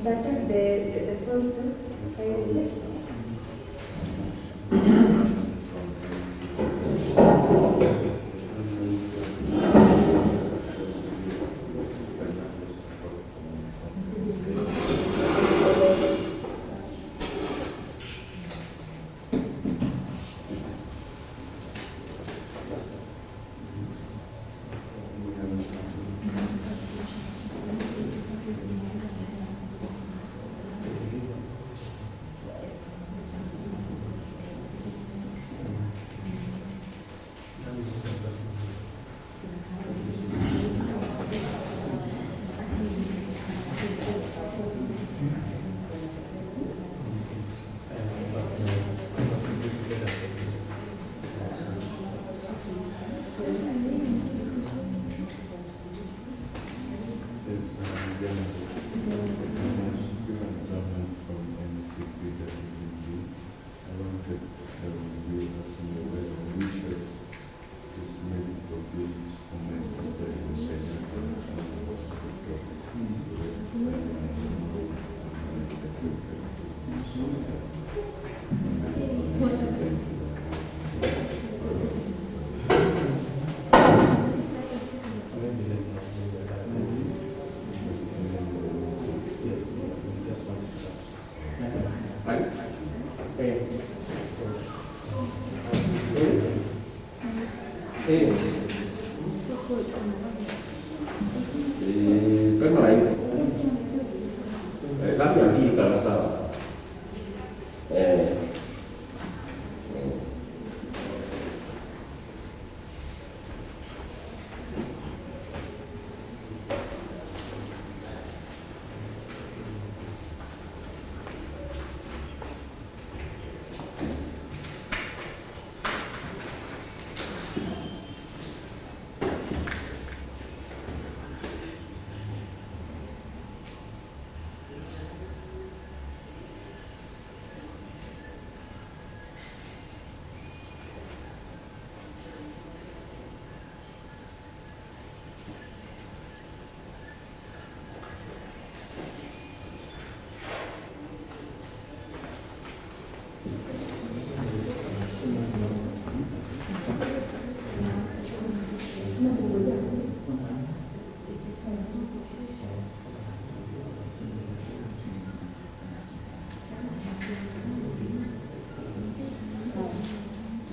d'attaque des forces israéliennes. Cái này các nhà đi cả sao?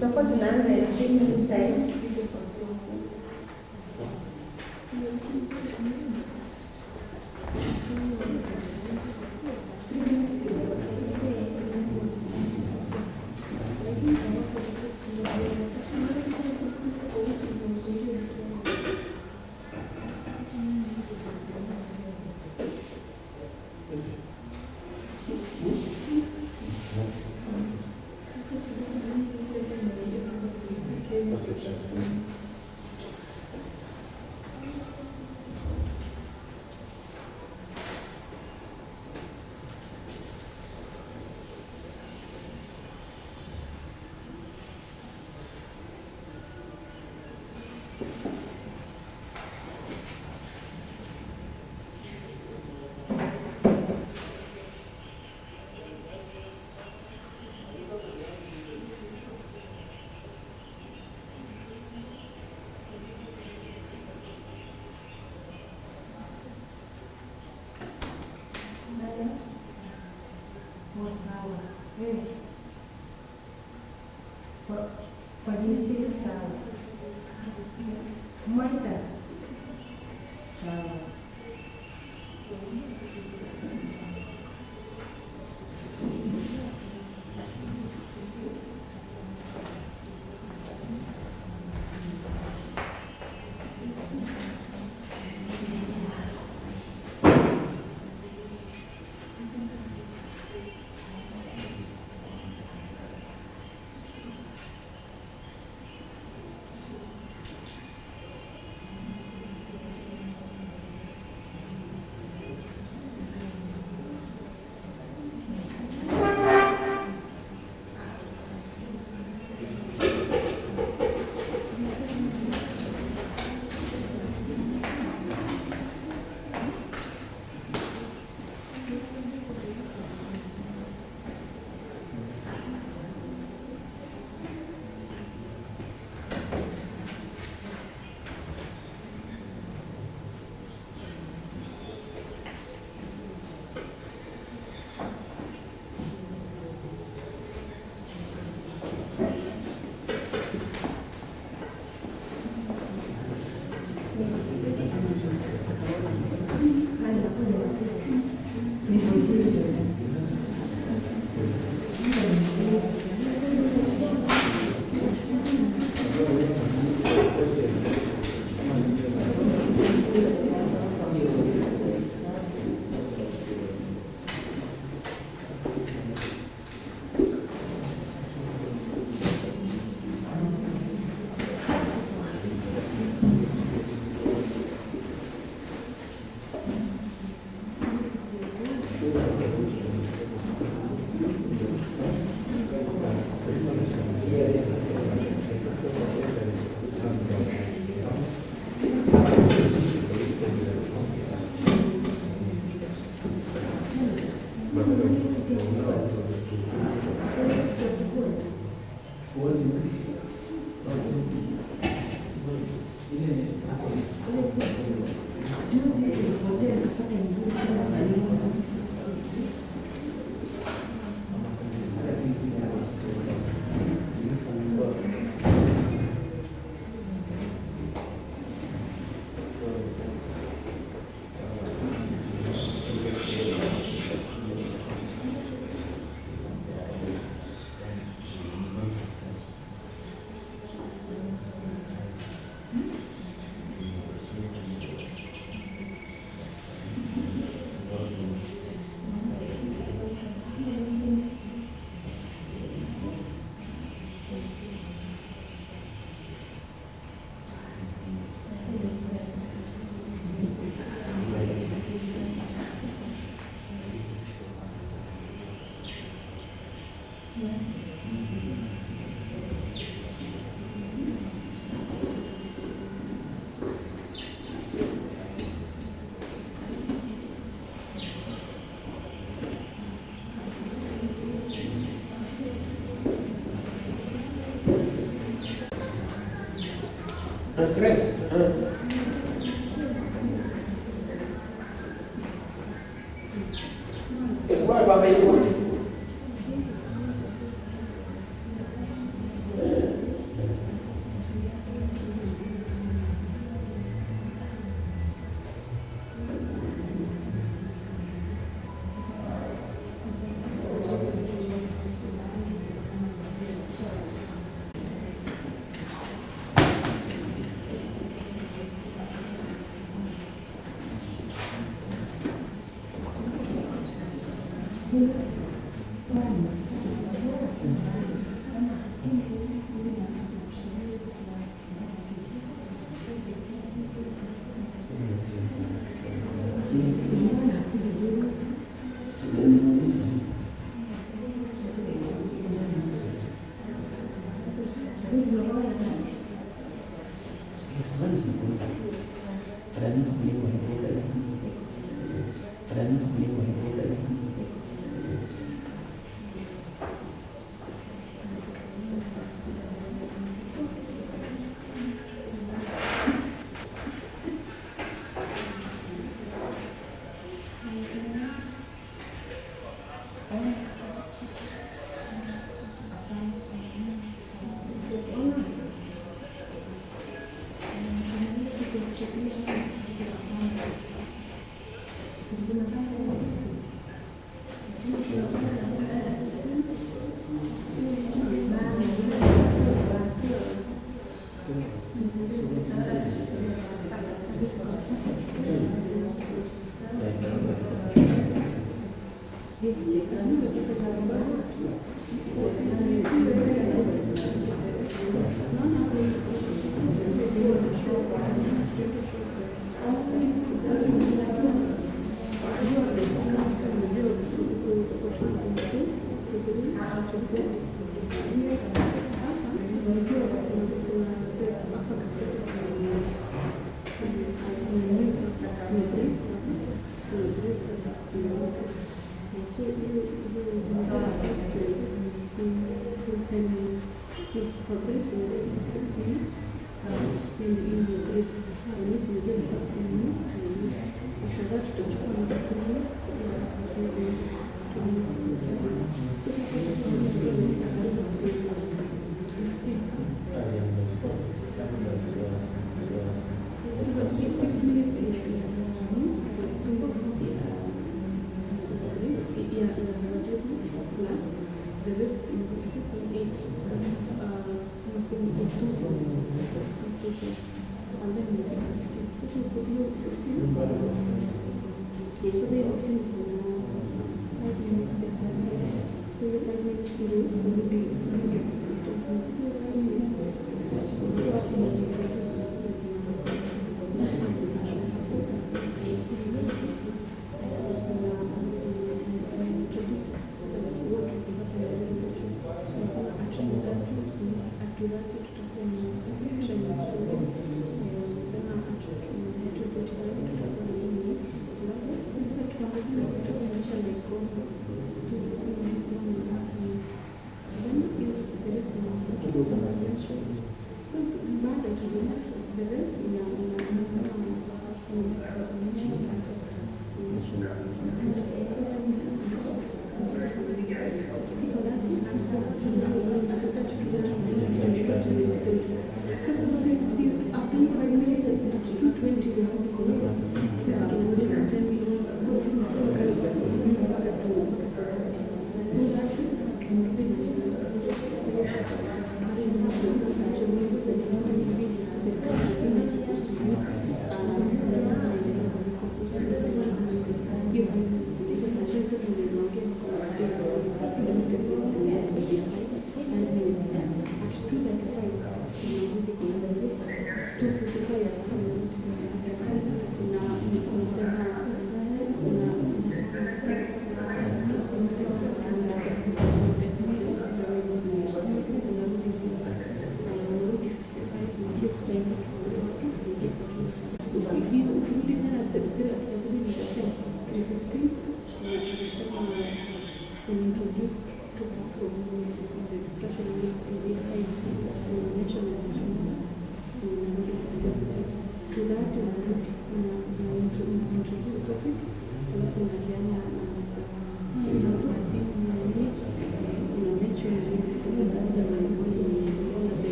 Tutakuwa tunaanza 20 Cresce. Igual va a ver igual.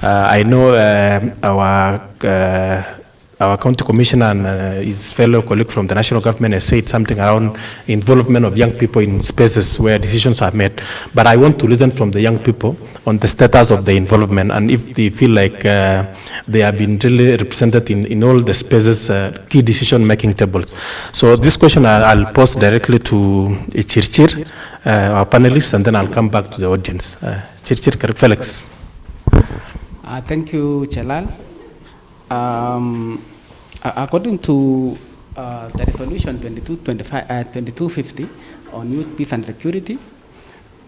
I know our county commissioner and his fellow colleague from the national government has said something around involvement of young people in spaces where decisions are made. But I want to listen from the young people on the status of the involvement and if they feel like they have been really represented in all the spaces, key decision-making tables. So this question I'll pose directly to Chirchir, our panelists, and then I'll come back to the audience. Chirchir, Felix. Thank you, Chelal. According to the resolution 2250 on youth, peace and security,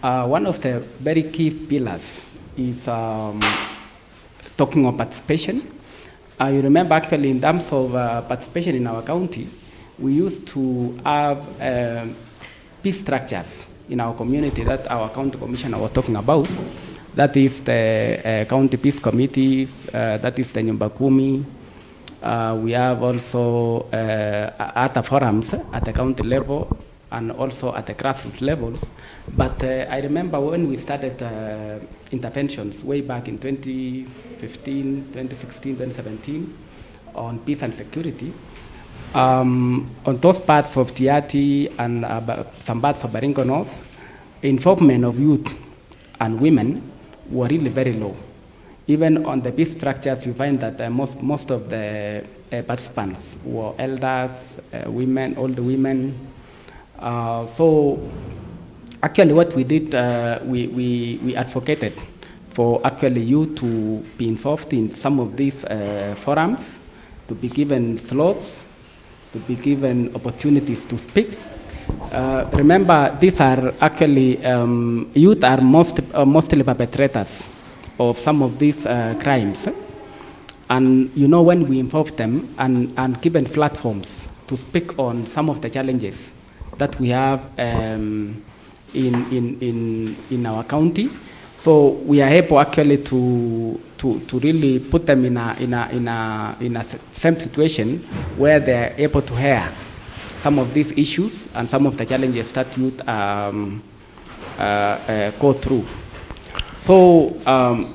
one of the very key pillars is talking of participation. You remember actually in terms of participation in our county, we used to have peace structures in our community that our county commissioner was talking about. That is the county peace committees, that is the Nyumba Kumi. We have also other forums at the county level and also at the grassroots levels. But I remember when we started interventions way back in 2015, 2016, 2017 on peace and security, on those parts of Tiati and some parts of Baringo North, involvement of youth and women were really very low. Even on the peace structures, you find that most of the participants were elders, women, older women. So actually what we did, we advocated for actually youth to be involved in some of these forums, to be given slots, to be given opportunities to speak. Remember, these are actually, youth are mostly perpetrators of some of these crimes. And you know, when we involve them and given platforms to speak on some of the challenges that we have in our county, so we are able actually to really put them in a same situation where they are able to hear some of these issues and some of the challenges that youth go through. So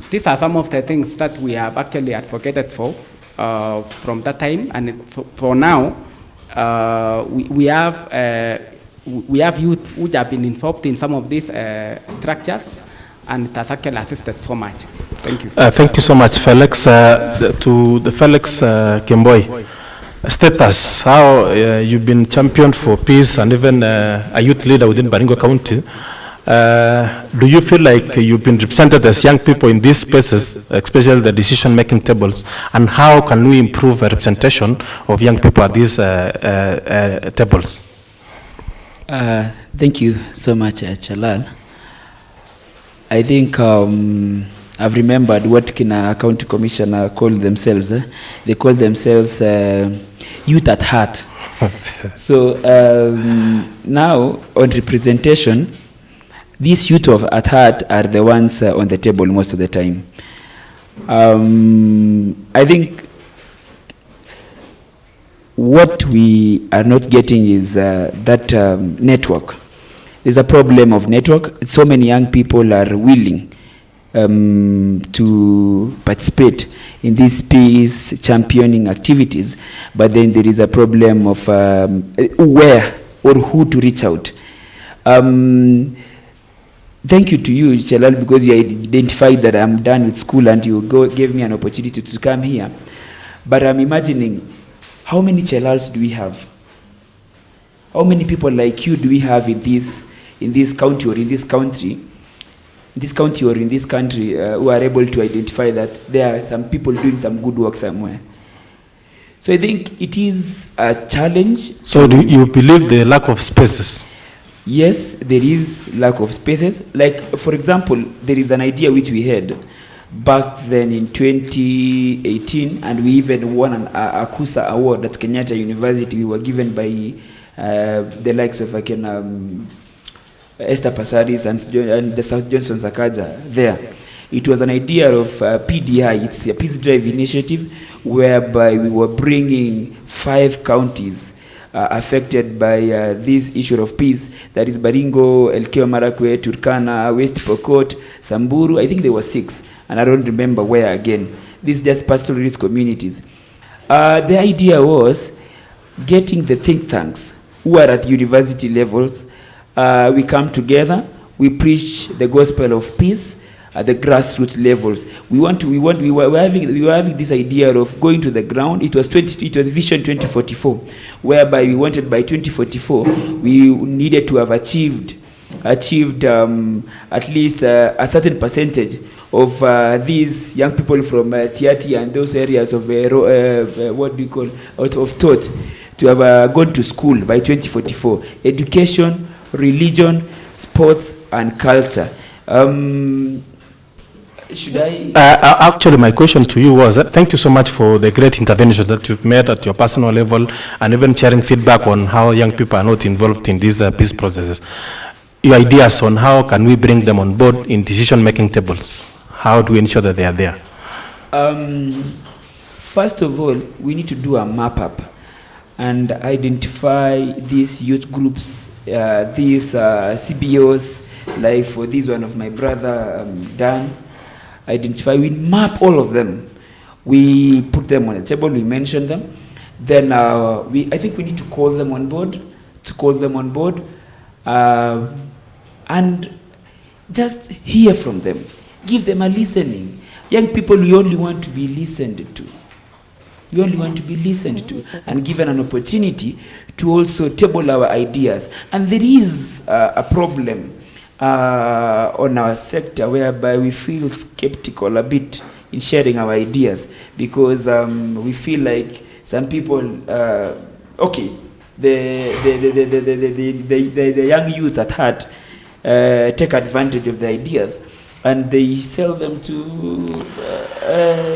these are some of the things that we have actually advocated for from that time, and for now we have youth who have been involved in some of these structures, and it has actually assisted so much. Thank you. Thank you so much, Felix. To the Felix Kemboi, status, how you've been champion for peace and even a youth leader within Baringo County. Do you feel like you've been represented as young people in these spaces, especially the decision-making tables, and how can we improve representation of young people at these tables? Thank you so much, Chalal. I think I've remembered what Kina County Commissioner called themselves. They call themselves youth at heart. So now on representation, these youth at heart are the ones on the table most of the time. I think what we are not getting is that network. There's a problem of network. So many young people are willing to participate in these peace championing activities, but then there is a problem of where or who to reach out. Thank you to you, Chalal, because you identified that I'm done with school and you gave me an opportunity to come here. But I'm imagining, how many Chalals do we have? How many people like you do we have in this county or in this country, who are able to identify that there are some people doing some good work somewhere? So I think it is a challenge. So do you believe the lack of spaces? Yes, there is lack of spaces. Like, for example, there is an idea which we had back then in 2018, and we even won an Akusa award at Kenyatta University. We were given by the likes of Esther Pasaris and the South Johnson Sakaja there. It was an idea of PDI. It's a peace drive initiative whereby we were bringing 5 counties affected by this issue of peace. That is Baringo, Elgeyo Marakwet, Turkana, West Pokot, Samburu. I think there were 6, and I don't remember where again. These just pastoralist communities. The idea was getting the think tanks who are at university levels. We come together, we preach the gospel of peace at the grassroots levels. We were having this idea of going to the ground. It was Vision 2044, whereby we wanted by 2044 we needed to have achieved at least a certain percentage of these young people from Tiati and those areas of what do you call out of thought to have gone to school by 2044. Education, religion, sports, and culture. Should I? Actually, my question to you was, thank you so much for the great intervention that you've made at your personal level and even sharing feedback on how young people are not involved in these peace processes. your ideas on how can we bring them on board in decision-making tables. How do we ensure that they are there? First of all, we need to do a map up and identify these youth groups, these CBOs, like for this one of my brother, Dan. Identify, we map all of them. We put them on a table, we mention them. Then I think we need to call them on board, and just hear from them. Give them a listening. Young people, we only want to be listened to. We only want to be listened to and given an opportunity to also table our ideas. And there is a problem on our sector whereby we feel skeptical a bit in sharing our ideas because we feel like some people, okay, the young youths at heart take advantage of the ideas and they sell them to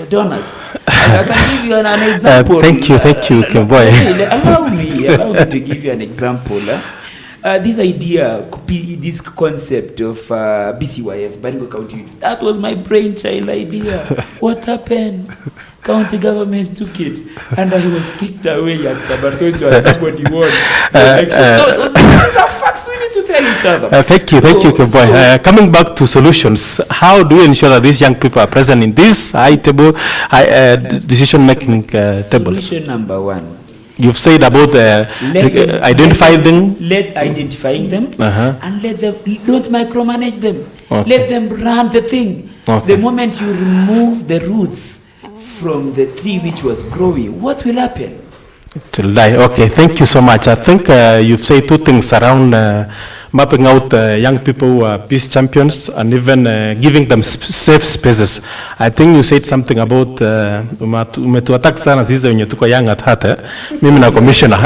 donors. I can give you an example. Thank you, Kimboy. Allow me to give you an example. This idea, this concept of BCYF, Baringo County Youth, that was my brainchild idea. What happened? County government took it, and I was kicked away at Kabartonjo and somebody won the election. So those are facts we need to tell each other. Thank you, Kimboy. Coming back to solutions, how do we ensure that these young people are present in this decision-making tables? Solution number one. You've said about identifying them, and let them, don't micromanage them. Okay. Let them run the thing. Okay. The moment you remove the roots from the tree which was growing, what will happen? It will die. Okay, thank you so much. I think you've said two things around mapping out young people who are peace champions and even giving them safe spaces. I think you said something about umetuattack sana sisi wenye tuko young at heart. Mimi na commissioner.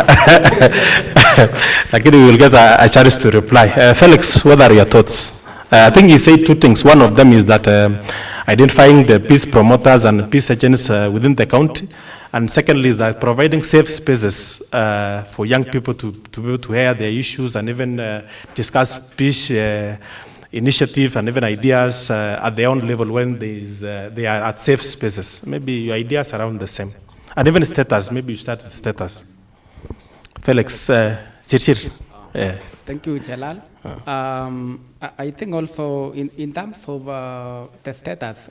Lakini we will get a chance to reply. Felix, what are your thoughts? I think you said two things. One of them is that identifying the peace promoters and peace agents within the county. And secondly is that providing safe spaces for young people to be able to hear their issues and even discuss peace initiative and even ideas at their own level when they are at safe spaces. Maybe your ideas around the same. And even status, maybe you start with status. Felix, Chirchir. Thank you, Jalal. I think also in terms of the status,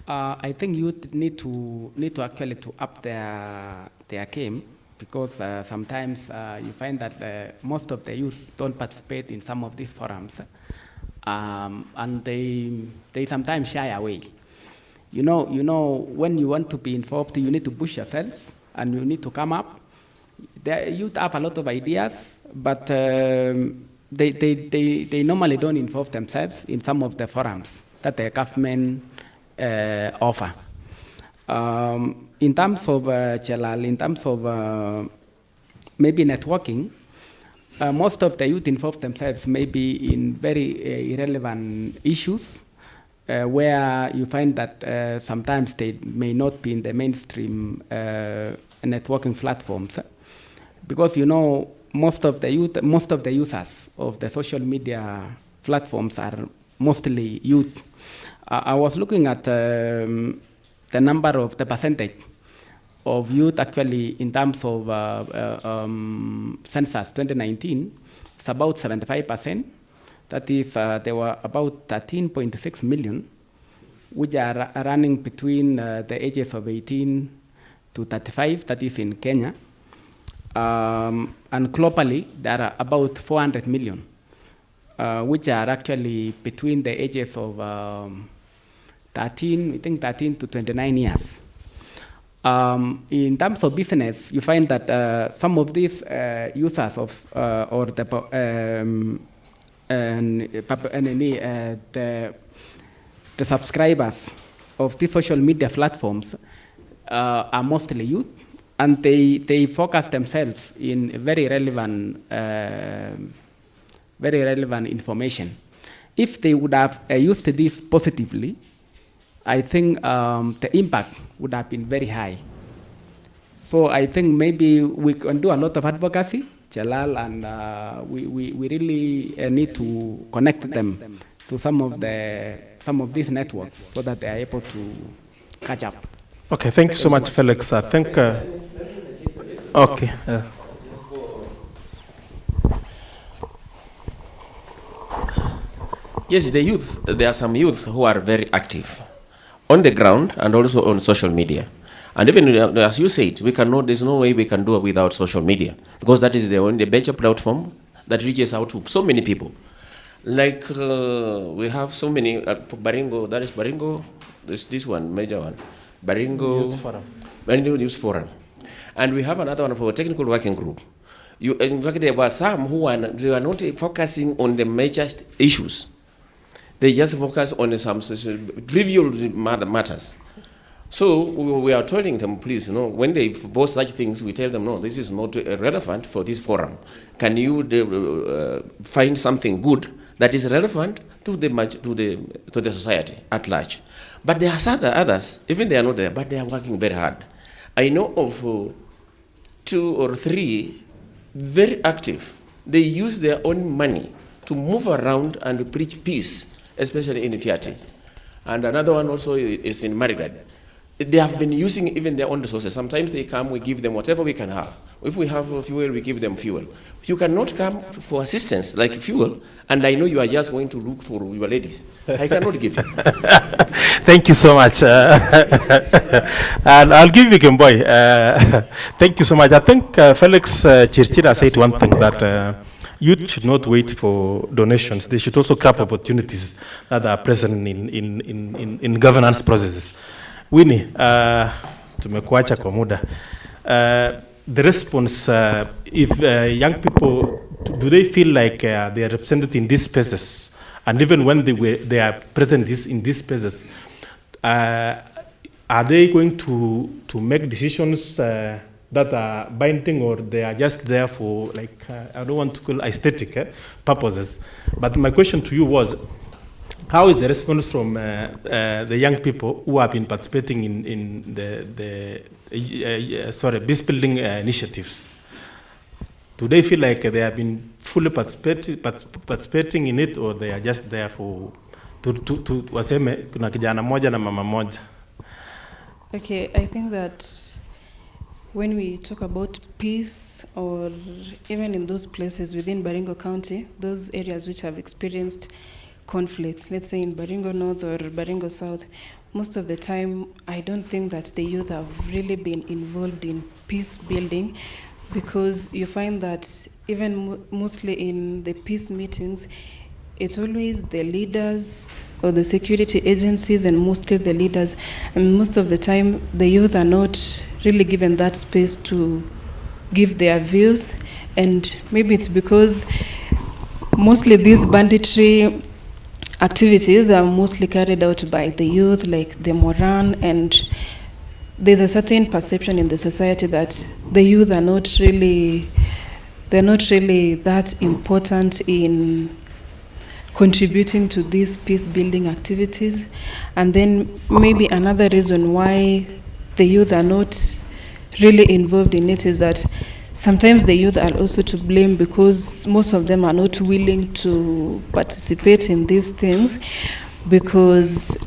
I think youth need to actually to up their game because sometimes you find that most of the youth don't participate in some of these forums, and they sometimes shy away. You know, when you want to be involved, you need to push yourself and you need to come up. The youth have a lot of ideas, but they normally don't involve themselves in some of the forums that the government offer. In terms of Jalal, in terms of maybe networking, most of the youth involve themselves maybe in very irrelevant issues where you find that sometimes they may not be in the mainstream networking platforms because most of the users of the social media platforms are mostly youth. I was looking at the percentage of youth actually in terms of census 2019. It's about 75%. That is, there were about 13.6 million, which are running between the ages of 18 to 35. That is in Kenya. And globally, there are about 400 million, which are actually between the ages of 13 to 29 years. In terms of business, you find that some of these users of or the subscribers of these social media platforms are mostly youth, and they focus themselves in very relevant information. If they would have used this positively, I think the impact would have been very high. So I think maybe we can do a lot of advocacy, Chelal, and we really need to connect them to some of these networks so that they are able to catch up. Okay, thank you so much, Felix. I think. Okay. Yes, the youth. There are some youth who are very active on the ground and also on social media. And even as you said, there's no way we can do it without social media, because that is the only major platform that reaches out to so many people. Like we have so many, Baringo, that is Baringo, this one, major one, Baringo Youth Forum. And we have another one for a technical working group. In fact, there were some who they are not focusing on the major issues. They just focus on some trivial matters. So we are telling them, please, when they post such things, we tell them, no, this is not relevant for this forum. Can you find something good that is relevant to the society at large? But there are others, even they are not there, but they are working very hard. I know of 2 or 3 very active. They use their own money to move around and preach peace, especially in Itiati. And another one also is in Marigad. They have been using even their own resources. Sometimes they come, we give them whatever we can have. If we have fuel, we give them fuel. You cannot come for assistance like fuel, and I know you are just going to look for your ladies. I cannot give you. Thank you so much. And I'll give you Kimboy. Thank you so much. I think Felix Chirchira said one thing, that youth should not wait for donations. They should also grab opportunities that are present in governance processes. Winnie, tumekuacha kwa muda. The response, if young people, do they feel like they are represented in these spaces, and even when they are present in these spaces, are they going to make decisions that are binding, or they are just there for, like, I don't want to call aesthetic purposes? But my question to you was, how is the response from the young people who have been participating in the peace building initiatives? Do they feel like they have been fully participating in it, or they are just there for waseme kuna kijana moja na mama moja? Okay, I think that when we talk about peace, or even in those places within Baringo County, those areas which have experienced conflicts, let's say in Baringo North or Baringo South, most of the time I don't think that the youth have really been involved in peace building, because you find that even mostly in the peace meetings, it's always the leaders or the security agencies, and mostly the leaders, and most of the time the youth are not really given that space to give their views. And maybe it's because mostly these banditry activities are mostly carried out by the youth, like the Moran, and there's a certain perception in the society that the youth are not really that important in contributing to these peace building activities. And then maybe another reason why the youth are not really involved in it is that sometimes the youth are also to blame, because most of them are not willing to participate in these things, because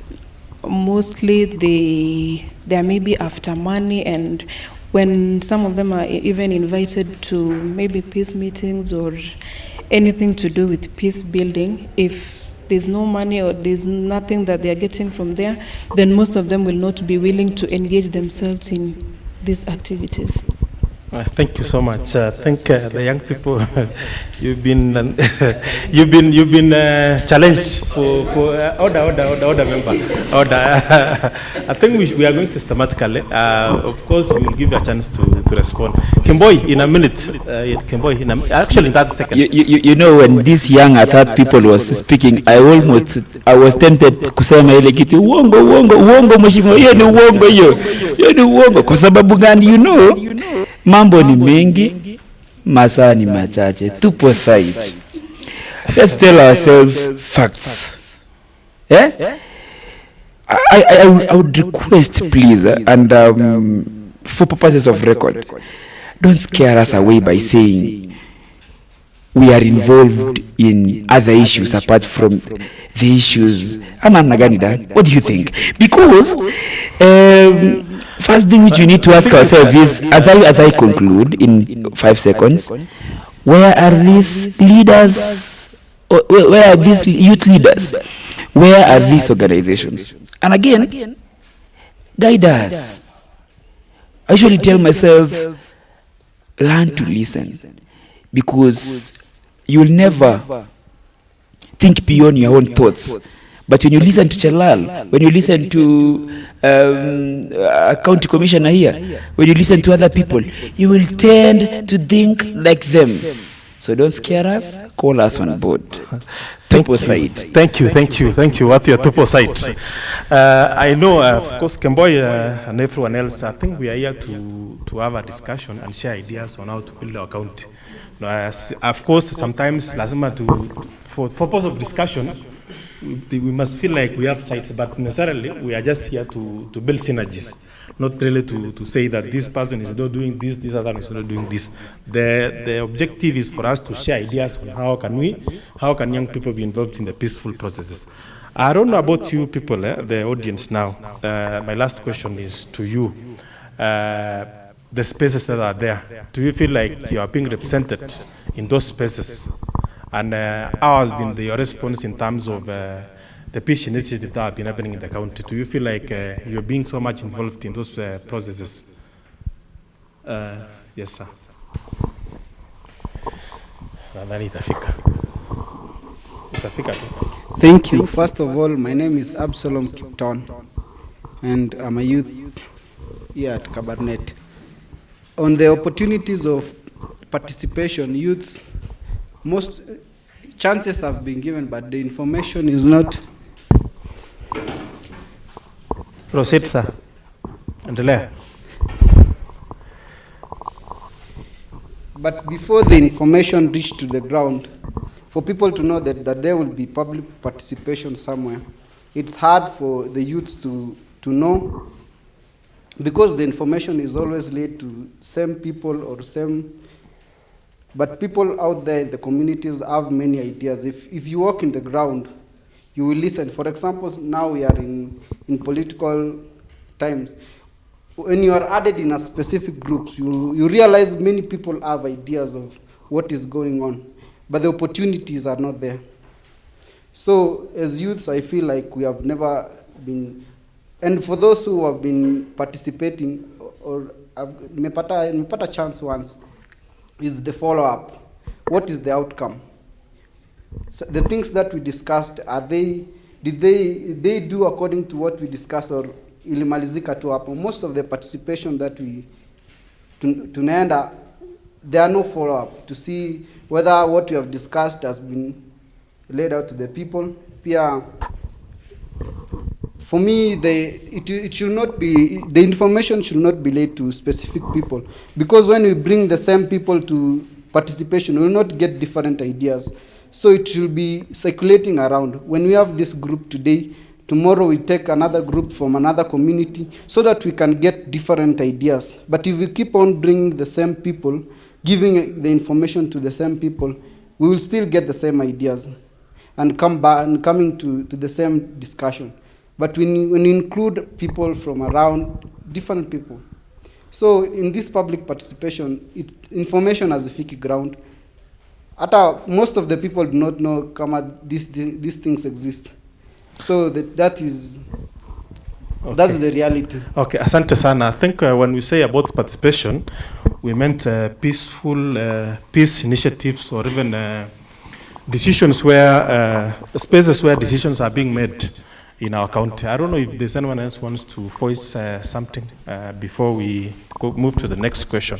mostly they are maybe after money. And when some of them are even invited to maybe peace meetings or anything to do with peace building, if there's no money or there's nothing that they are getting from there, then most of them will not be willing to engage themselves in these activities. Thank you so much. I think the young people, you've been challenged for order member. I think we are going systematically. Of course, we will give you a chance to respond. Kimboy, in a minute. Kimboy, actually in 30 seconds. You know, when these young Atat people was speaking, I was tempted kusema ile kitu uongo mheshimiwa, hiyo ni uongo kwa sababu gani? You know, mambo ni mengi, masaa ni machache, tupo site. Let's tell ourselves facts. I would request, please, and for purposes of record, don't scare us away by saying we are involved in other issues apart from the issues. What do you think? Because first thing which we need to ask ourselves is, as I conclude in 5 seconds, where are these leaders? Where are these youth leaders? Where are these organizations? And again, guide us. I usually tell myself, learn to listen, because you'll never think beyond your own thoughts. But when you listen to Chalal, when you listen to a county commissioner here, when you listen to other people, you will tend to think like them. So don't scare us, call us on board. Tupo side. Thank you. What your Tupo side? I know, of course, Kemboy and everyone else, I think we are here to have a discussion and share ideas on how to build our county. Of course, sometimes, for purpose of discussion, we must feel like we have sites, but necessarily we are just here to build synergies, not really to say that this person is not doing this other is not doing this. The objective is for us to share ideas on how can young people be involved in the peaceful processes. I don't know about you people, the audience now. My last question is to you. The spaces that are there, do you feel like you are being represented in those spaces? And how has been your response in terms of the peace initiatives that have been happening in the county? Do you feel like you're being so much involved in those processes? Yes, sir. Thank you. First of all, my name is Absalom Kipton, and I'm a youth here at Kabarnet. On the opportunities of participation, youths, most chances have been given, but the information is not. Proceed, sir. Endelea. But before the information reached to the ground, for people to know that there will be public participation somewhere, it's hard for the youth to know, because the information is always laid to same people or same. But people out there in the communities have many ideas. If you walk in the ground, you will listen. For example, now we are in political times. When you are added in a specific group, you realize many people have ideas of what is going on, but the opportunities are not there. So as youths, I feel like we have never been, and for those who have been participating or have mepata chance once, is the follow-up. What is the outcome? So the things that we discussed, did they do according to what we discussed, or ilimalizika tu hapo? Most of the participation that we tunaenda, there are no follow-up to see whether what we have discussed has been laid out to the people. Pia, for me, it should not be, the information should not be laid to specific people, because when we bring the same people to participation, we will not get different ideas. So it should be circulating around. When we have this group today, tomorrow we take another group from another community, so that we can get different ideas. But if we keep on bringing the same people, giving the information to the same people, we will still get the same ideas and come back and coming to the same discussion. But when you include people from around, different people. So in this public participation, information has a fiki ground. Most of the people do not know these things exist. So that is, okay. That's the reality. Okay, asante sana. I think when we say about participation, we meant peaceful peace initiatives, or even decisions where, spaces where decisions are being made in our county. I don't know if there's anyone else wants to voice something before we move to the next question.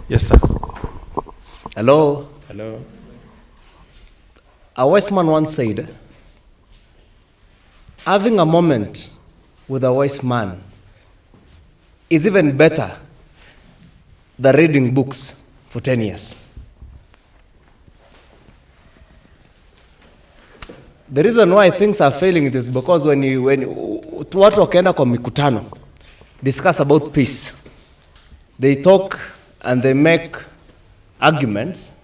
Yes, sir. Hello. Hello. A wise man once said, having a moment with a wise man is even better than reading books for 10 years. The reason why things are failing is because when watu wakienda kwa mikutano, discuss about peace, they talk and they make arguments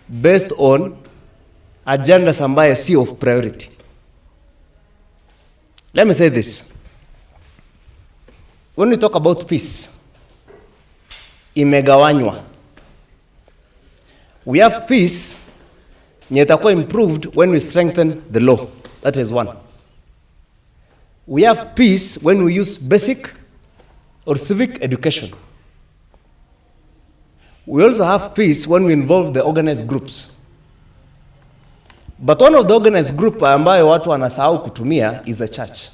based on agendas ambayo si of priority. Let me say this. When we talk about peace, imegawanywa. We have peace nye itakuwa improved when we strengthen the law. That is one. We have peace when we use basic or civic education. We also have peace when we involve the organized groups. But one of the organized group ambayo watu wanasahau kutumia is the church.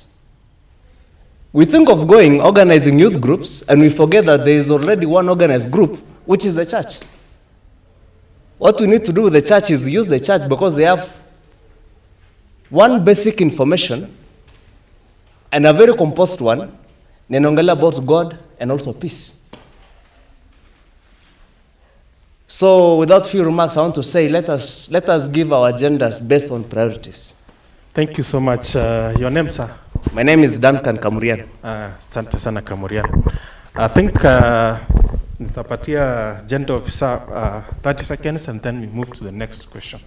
We think of organizing youth groups and we forget that there is already one organized group, which is the church. What we need to do with the church is use the church because they have one basic information and a very composed one, ninaongelea about God and also peace. So without few remarks, I want to say, let us give our agendas based on priorities. Thank you so much. Your name, sir? My name is Duncan Kamurian. Asante sana Kamurian. I think nitapatia agenda officer 30 seconds and then we move to the next question.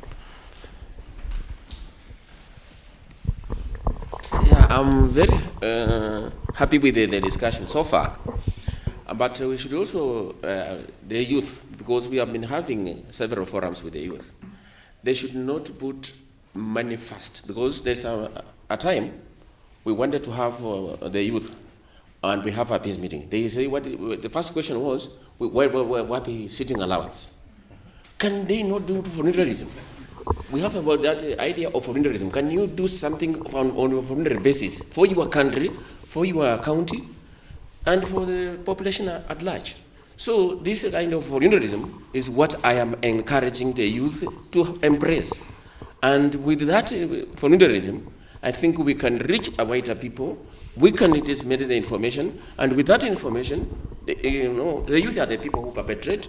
Yeah, I'm very happy with the discussion so far. But we should also, the youth, because we have been having several forums with the youth, they should not put money first, because there's a time we wanted to have the youth and we have a peace meeting. They say, the first question was, what is sitting allowance? Can they not do voluntarism? We have about that idea of voluntarism. Can you do something on a voluntary basis for your country, for your county, and for the population at large? So this kind of voluntarism is what I am encouraging the youth to embrace. And with that voluntarism, I think we can reach a wider people, we can disseminate the information, and with that information, the youth are the people who perpetrate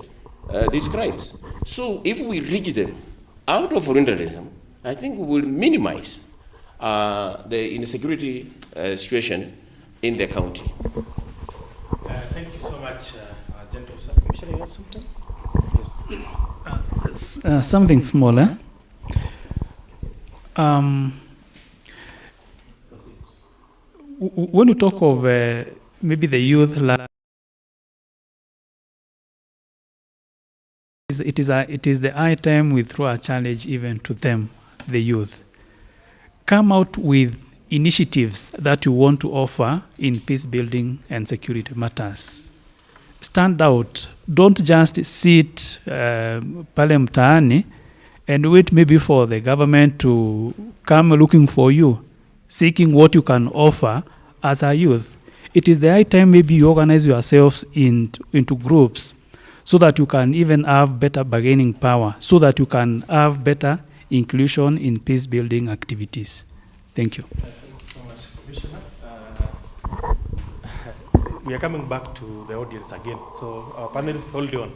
these crimes. So if we reach them out of voluntarism, I think we will minimize the insecurity situation in the county. Thank you so much, Agent Officer. Commissioner, you have something? Yes. Something smaller. When you talk of maybe the youth, it is the high time we throw a challenge even to them, the youth. Come out with initiatives that you want to offer in peace building and security matters. Stand out. Don't just sit pale mtaani and wait maybe for the government to come looking for you, seeking what you can offer as a youth. It is the high time maybe you organize yourselves into groups so that you can even have better bargaining power, so that you can have better inclusion in peace building activities. Thank you. Thank you so much, Commissioner. We are coming back to the audience again. So our panelists, hold on.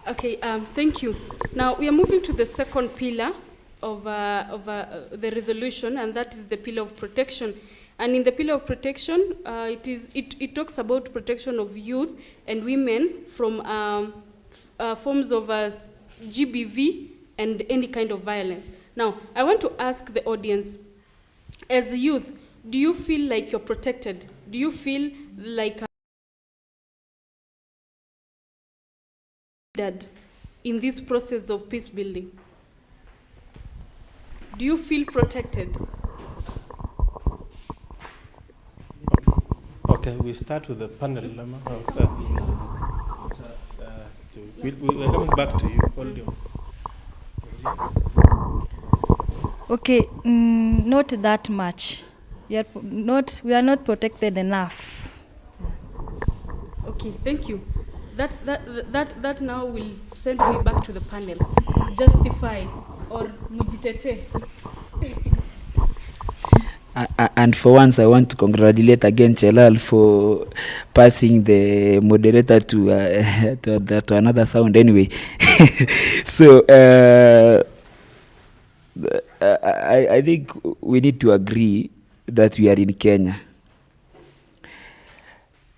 Okay, thank you. Now we are moving to the second pillar of the resolution, and that is the pillar of protection. And in the pillar of protection, it talks about protection of youth and women from forms of GBV and any kind of violence. Now, I want to ask the audience, as a youth, do you feel like you're protected? Do you feel like in this process of peace building? Do you feel protected? Okay, we start with the panel. We're coming back to you. Hold on. Okay, not that much. We are not protected enough. Okay, thank you. That now will send me back to the panel. Justify or mujitete. And for once, I want to congratulate again Chelal for passing the moderator to another sound anyway. So I think we need to agree that we are in Kenya.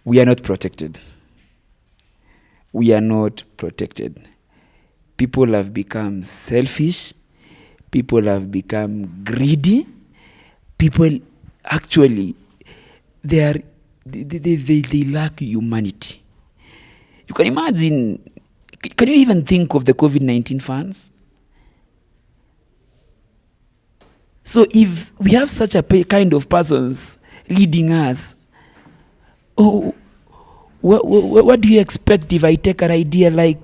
we are not protected. We are not protected. People have become selfish. People have become greedy. People actually, they lack humanity. You can imagine, can you even think of the COVID-19 funds? So if we have such a kind of persons leading us, what do you expect if I take an idea like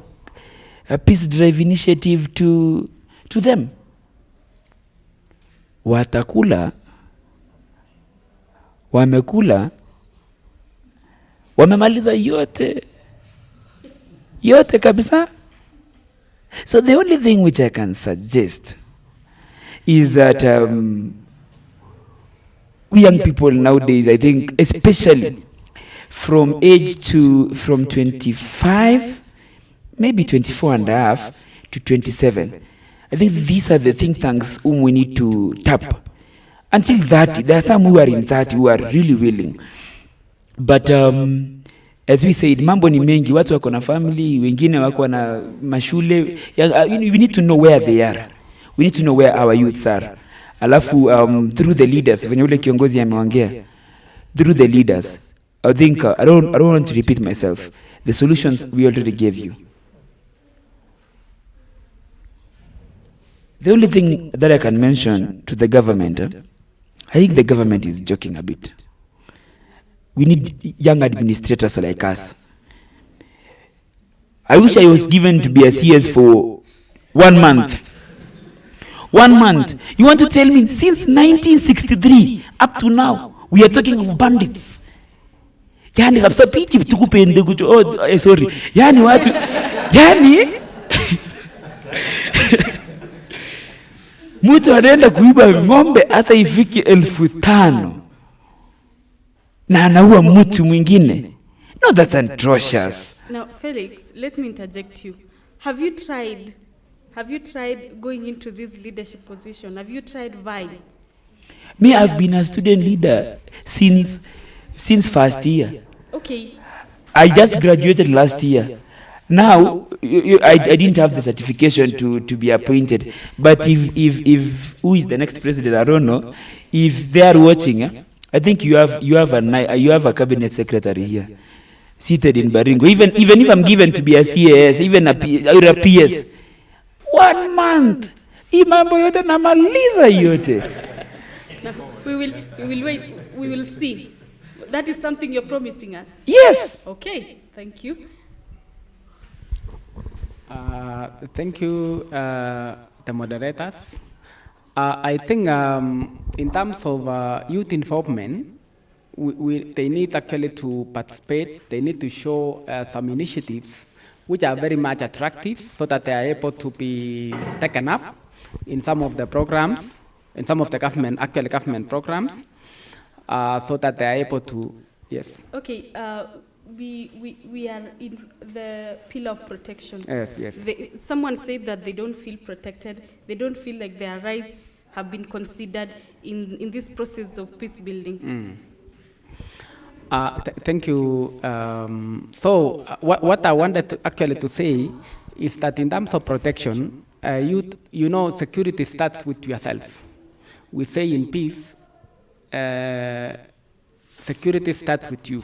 a peace drive initiative to them? Watakula, wamekula, wamemaliza yote kabisa. So the only thing which I can suggest is that we young people nowadays, I think, especially from 25, maybe 24 and a half to 27, I think these are the think tanks whom we need to tap. Until 30, there are some who are in 30 who are really willing. But as we said, mambo ni mengi, watu wako na family, wengine wako na mashule. We need to know where they are. We need to know where our youths are. Alafu through the leaders, venye ule kiongozi ameongea, through the leaders, I think I don't want to repeat myself. The solutions we already gave you. The only thing that I can mention to the government, I think the government is joking a bit. We need young administrators like us. I wish I was given to be a CS for 1 month. 1 month. You want to tell me since 1963 up to now, we are talking of bandits? Yani kabisa piti tukupende kucho. Oh, sorry. Yani watu. Yani. Mtu anaenda kuiba ng'ombe hata ifiki 5,000. Na anaua mtu mwingine. No, that's atrocious. Now, Felix, let me interject you. Have you tried going into this leadership position? Have you tried vying? Me, I've been a student leader since first year. Okay. I just graduated last year. Now, I didn't have the certification to be appointed. But if who is the next president, I don't know. If they are watching, I think you have a cabinet secretary here, seated in Baringo. Even if I'm given to be a CAS, even a PS, 1 month, imambo yote namaliza yote. Now, we will wait. We will see. That is something you're promising us. Yes. Okay. Thank you. Thank you, the moderators. I think in terms of youth involvement, they need actually to participate. They need to show some initiatives which are very much attractive so that they are able to be taken up in some of the programs, in some of the government programs, so that they are able to, yes. Okay, we are in the pillar of protection. Yes. Someone said that they don't feel protected. They don't feel like their rights have been considered in this process of peace building. Thank you. What I wanted to say is that in terms of protection, you know, security starts with yourself. We say in peace, security starts with you.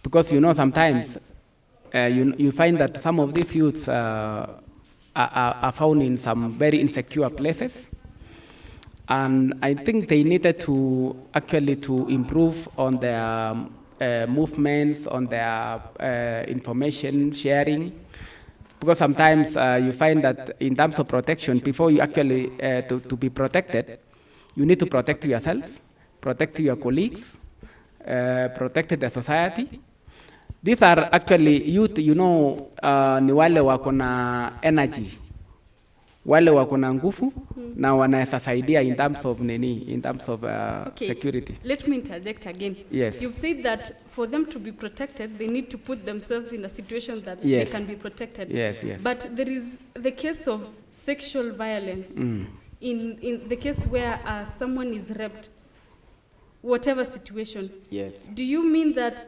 Because you know sometimes you find that some of these youths are found in some very insecure places, and I think they needed to actually to improve on their movements, on their information sharing, because sometimes you find that in terms of protection, before you actually to be protected, you need to protect yourself, protect your colleagues, protect the society. These are actually youth, you know, ni wale wako na energy, wale wako na nguvu, na wanaweza saidia in terms of Okay. security. Let me interject again. Yes. You've said that for them to be protected, they need to put themselves in a situation that Yes. they can be protected. Yes. But there is the case of sexual violence. In the case where someone is raped, whatever situation. Yes. Do you mean that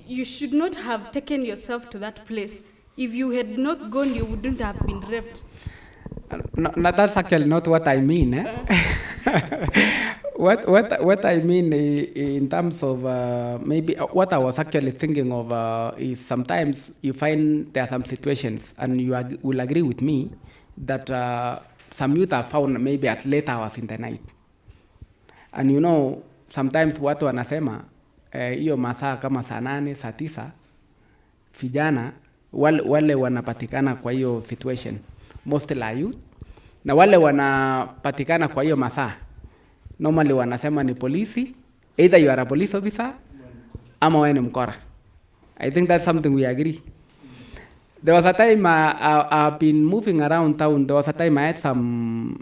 you should not have taken yourself to that place? If you had not gone, you wouldn't have been raped. No, that's actually not what I mean. What I mean in terms of maybe what I was actually thinking of is sometimes you find there are some situations, and you will agree with me that some youth are found maybe at late hours in the night. And you know, sometimes watu wanasema hiyo masaa kama saa 8, saa 9 vijana wale wanapatikana kwa hiyo situation, mostly are youth, na wale wanapatikana kwa hiyo masaa normally wanasema ni polisi, either you are a police officer ama wewe ni mkora. I think that's something we agree. There was a time I've been moving around town. There was a time I had some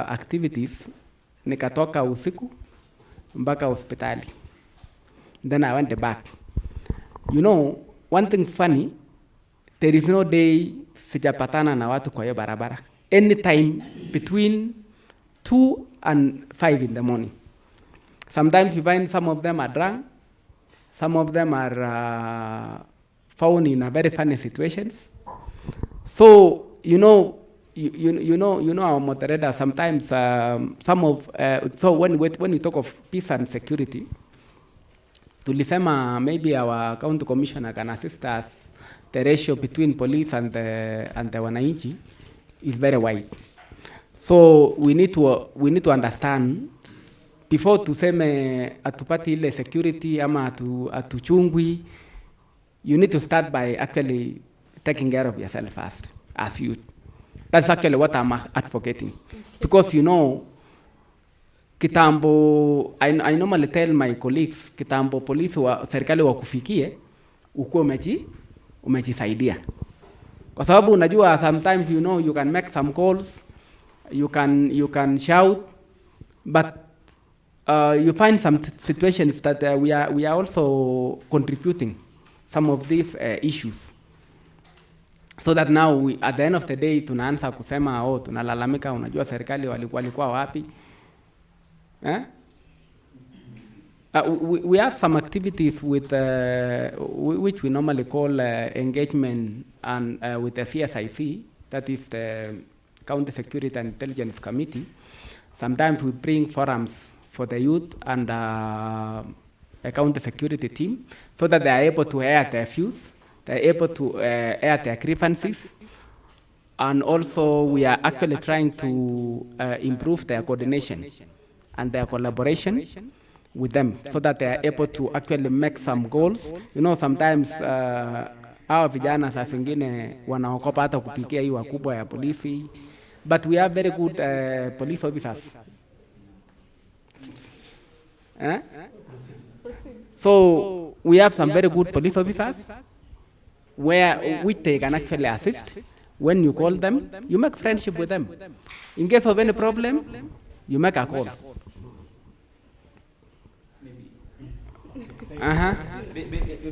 activities. Nikatoka usiku mpaka hospitali. Then I went back. You know, one thing funny, there is no day sijapatana na watu kwa hiyo barabara. Anytime between 2 and 5 in the morning. Sometimes you find some of them are drunk. Some of them are found in a very funny situations. So, you know our moderator, sometimes some of, so when we talk of peace and security, tulisema maybe our county commissioner can assist us, the ratio between police and the wananchi is very wide. So we need to understand, before tuseme atupati ile security ama atuchungwi, you need to start by actually taking care of yourself first as youth. That's actually what I'm advocating. Because you know, kitambo, I normally tell my colleagues, kitambo police wa serikali wakufikie, ukuwe umejisaidia. Kwa sababu unajua sometimes you know you can make some calls, you can shout, but you find some situations that we are also contributing some of these issues, so that now at the end of the day tunaanza kusema tunalalamika, unajua serikali walikuwa wapi. We have some activities with which we normally call engagement and with the CSIC, that is the County Security and Intelligence Committee. Sometimes we bring forums for the youth and a county security team, so that they are able to air their views, they are able to air their grievances, and also we are actually trying to improve their coordination and their collaboration with them, so that they are able to actually make some goals. You know, sometimes hawa vijana saa zingine wanaokopa hata kupikia hii wakubwa ya polisi, but we have very good police officers. So we have some very good police officers which they can actually assist. When you call them, you make friendship with them. In case of any problem, you make a call.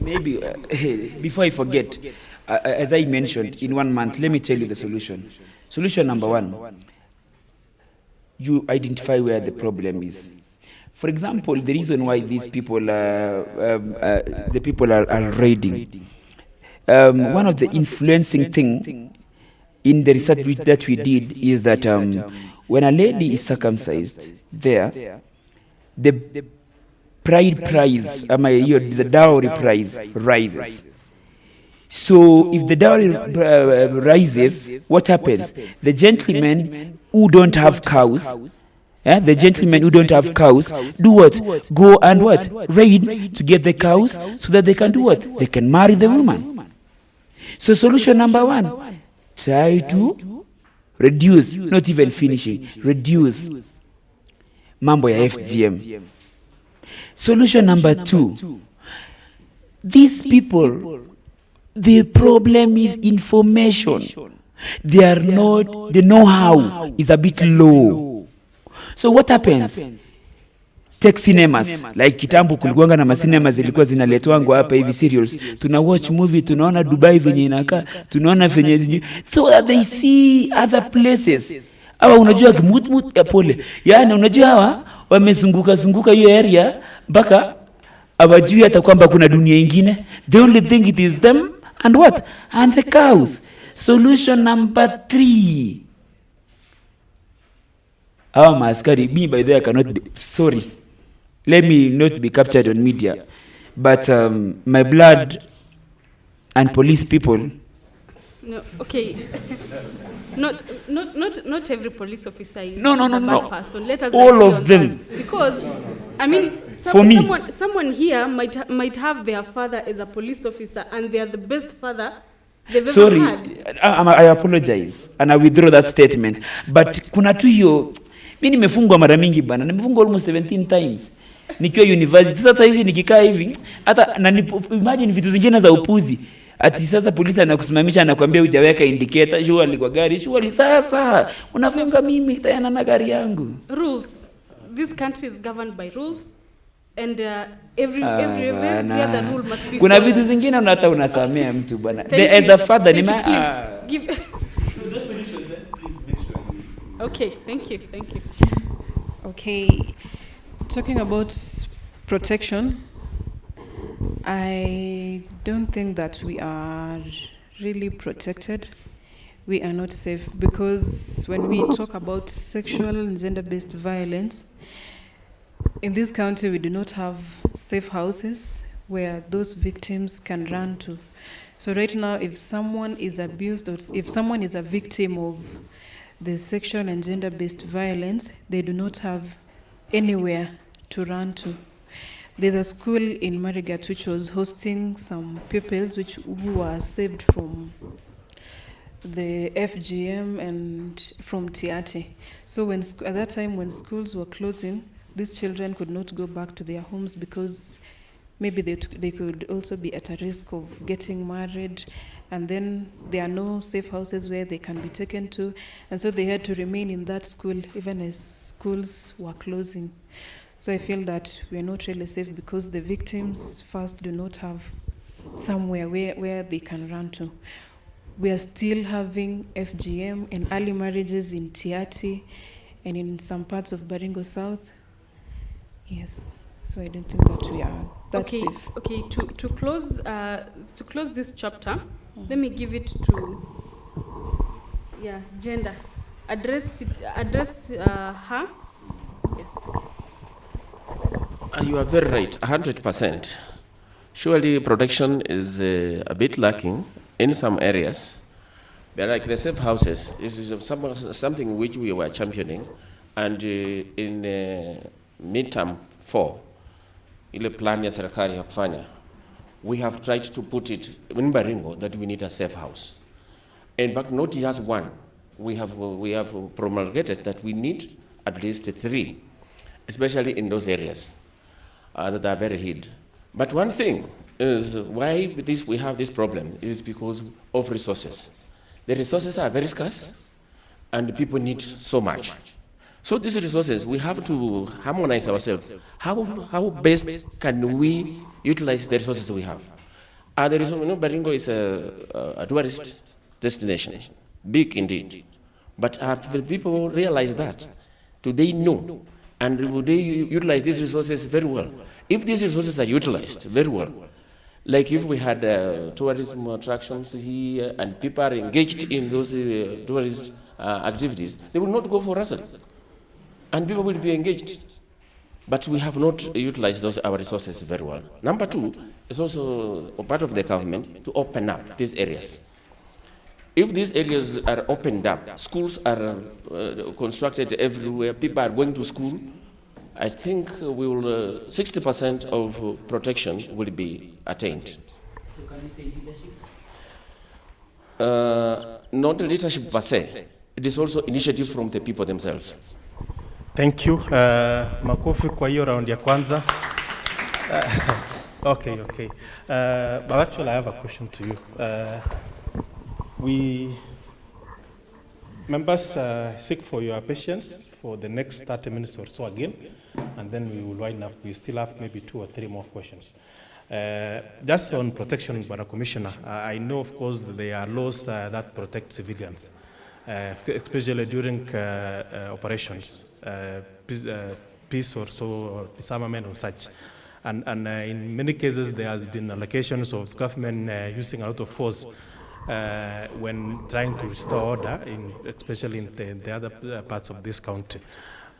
Maybe before I forget, as I mentioned, in 1 month, let me tell you the solution. Solution number 1, you identify where the problem is. For example, the reason why these people are raiding, one of the influencing thing in the research that we did is that when a lady is circumcised there, the bride price, the dowry price rises. So if the dowry rises, what happens? The gentlemen who don't have cows, the gentlemen who don't have cows do what? Go and what? Raid to get the cows so that they can do what? They can marry the woman. So solution number 1, try to reduce, not even finishing, reduce mambo ya FGM. Solution number 2, these people, the problem is information. The know-how is a bit low. So what happens? Take cinemas, like kitambo kulikuanga na masinemas zilikuwa zinaletwangu hapa hivi serials. Tuna watch movie, tunaona Dubai venye inakaa, tunaona venye so that they see other places. Hawa unajua kimutmut ya pole. Yaani unajua hawa wamezunguka zunguka hiyo area mpaka hawajui hata kwamba kuna dunia ingine. The only thing it is them and what? And the cows. Solution number 3. Our maaskari, me by the way, I cannot be, sorry. Let me not be captured on media. But my blood and police people. No, okay. Not every police officer is No, a bad no. person. Let us All agree of on them. that. Because, I mean, For me. someone here might have their father as a police officer and they are the best father they've Sorry, ever had. I apologize and I withdraw that statement. But kuna tu hiyo, mimi nimefungwa mara mingi bana, nimefungwa almost 17 times. Nikiwa university, sasa hizi nikikaa hivi, hata na imagine vitu zingine za upuzi. Ati sasa polisi anakusimamisha anakuambia hujaweka indicator, surely kwa gari, surely sasa unafunga mimi tena na gari yangu. Rules. This country is governed by rules. And every other rule must be kuna followed. vitu zingine hata unasamea mtu bwana. Thank As you. a father Thank ni you, please give. So the solutions, please make sure you. Okay, thank you. Okay, talking about protection, I don't think that we are really protected. We are not safe because when we talk about sexual and gender-based violence, in this country we do not have safe houses where those victims can run to. So right now, if someone is abused or if someone is a victim of the sexual and gender-based violence, they do not have anywhere to run to. There's a school in Marigat which was hosting some pupils who were saved from the FGM and from Tiati. So at that time when schools were closing, these children could not go back to their homes because maybe they could also be at a risk of getting married, and then there are no safe houses where they can be taken to, and so they had to remain in that school even as schools were closing. So I feel that we are not really safe because the victims first do not have somewhere where they can run to. We are still having FGM and early marriages in Tiati and in some parts of Baringo South. Yes, so I don't think that we are that safe. Okay. To close this chapter, let me give it to gender. Address her. Yes. You are very right, 100%. Surely protection is a bit lacking in some areas. But like the safe houses, this is something which we were championing, and in midterm 4, ile plan ya serikali ya kufanya, we have tried to put it in Baringo that we need a safe house. In fact, not just one. We have promulgated that we need at least 3, especially in those areas that are very hid. But one thing is why we have this problem is because of resources. The resources are very scarce, and people need so much. So these resources, we have to harmonize ourselves. How best can we utilize the resources we have? Baringo is a tourist destination, big indeed. But have the people realize that? Do they know? And will they utilize these resources very well? If these resources are utilized very well, like if we had tourism attractions here and people are engaged in those tourist activities, they will not go for Russell. And people will be engaged. But we have not utilized our resources very well. Number 2 is also a part of the government to open up these areas. If these areas are opened up, schools are constructed everywhere, people are going to school, I think 60% of protection will be attained. So can we say leadership? Not leadership per se. It is also initiative from the people themselves. Thank you. Makofi kwa hiyo round ya kwanza. Okay. But actually I have a question to you. We members seek for your patience for the next 30 minutes or so again, and then we will wind up. We still have maybe 2 or 3 more questions. Just on protection, Bwana Commissioner, I know of course there are laws that protect civilians, especially during operations, peace or so, or disarmament or such. And in many cases, there has been allocations of government using a lot of force when trying to restore order, especially in the other parts of this county.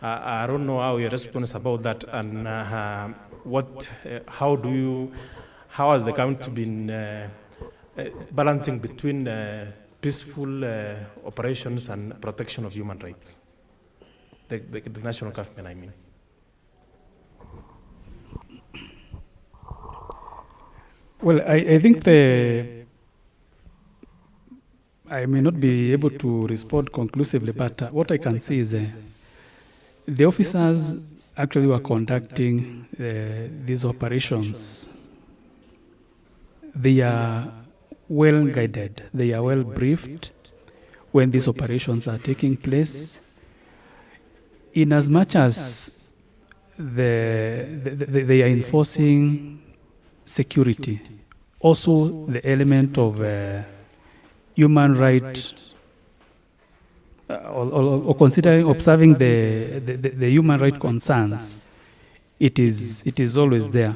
I don't know how your response about that, and how has the county been balancing between peaceful operations and protection of human rights? The national government, I mean. Well, I think I may not be able to respond conclusively, but what I can say is the officers actually were conducting these operations. They are well guided, they are well briefed when these operations are taking place. In as much as they are enforcing security, also the element of human right, or considering observing the human right concerns, it is always there.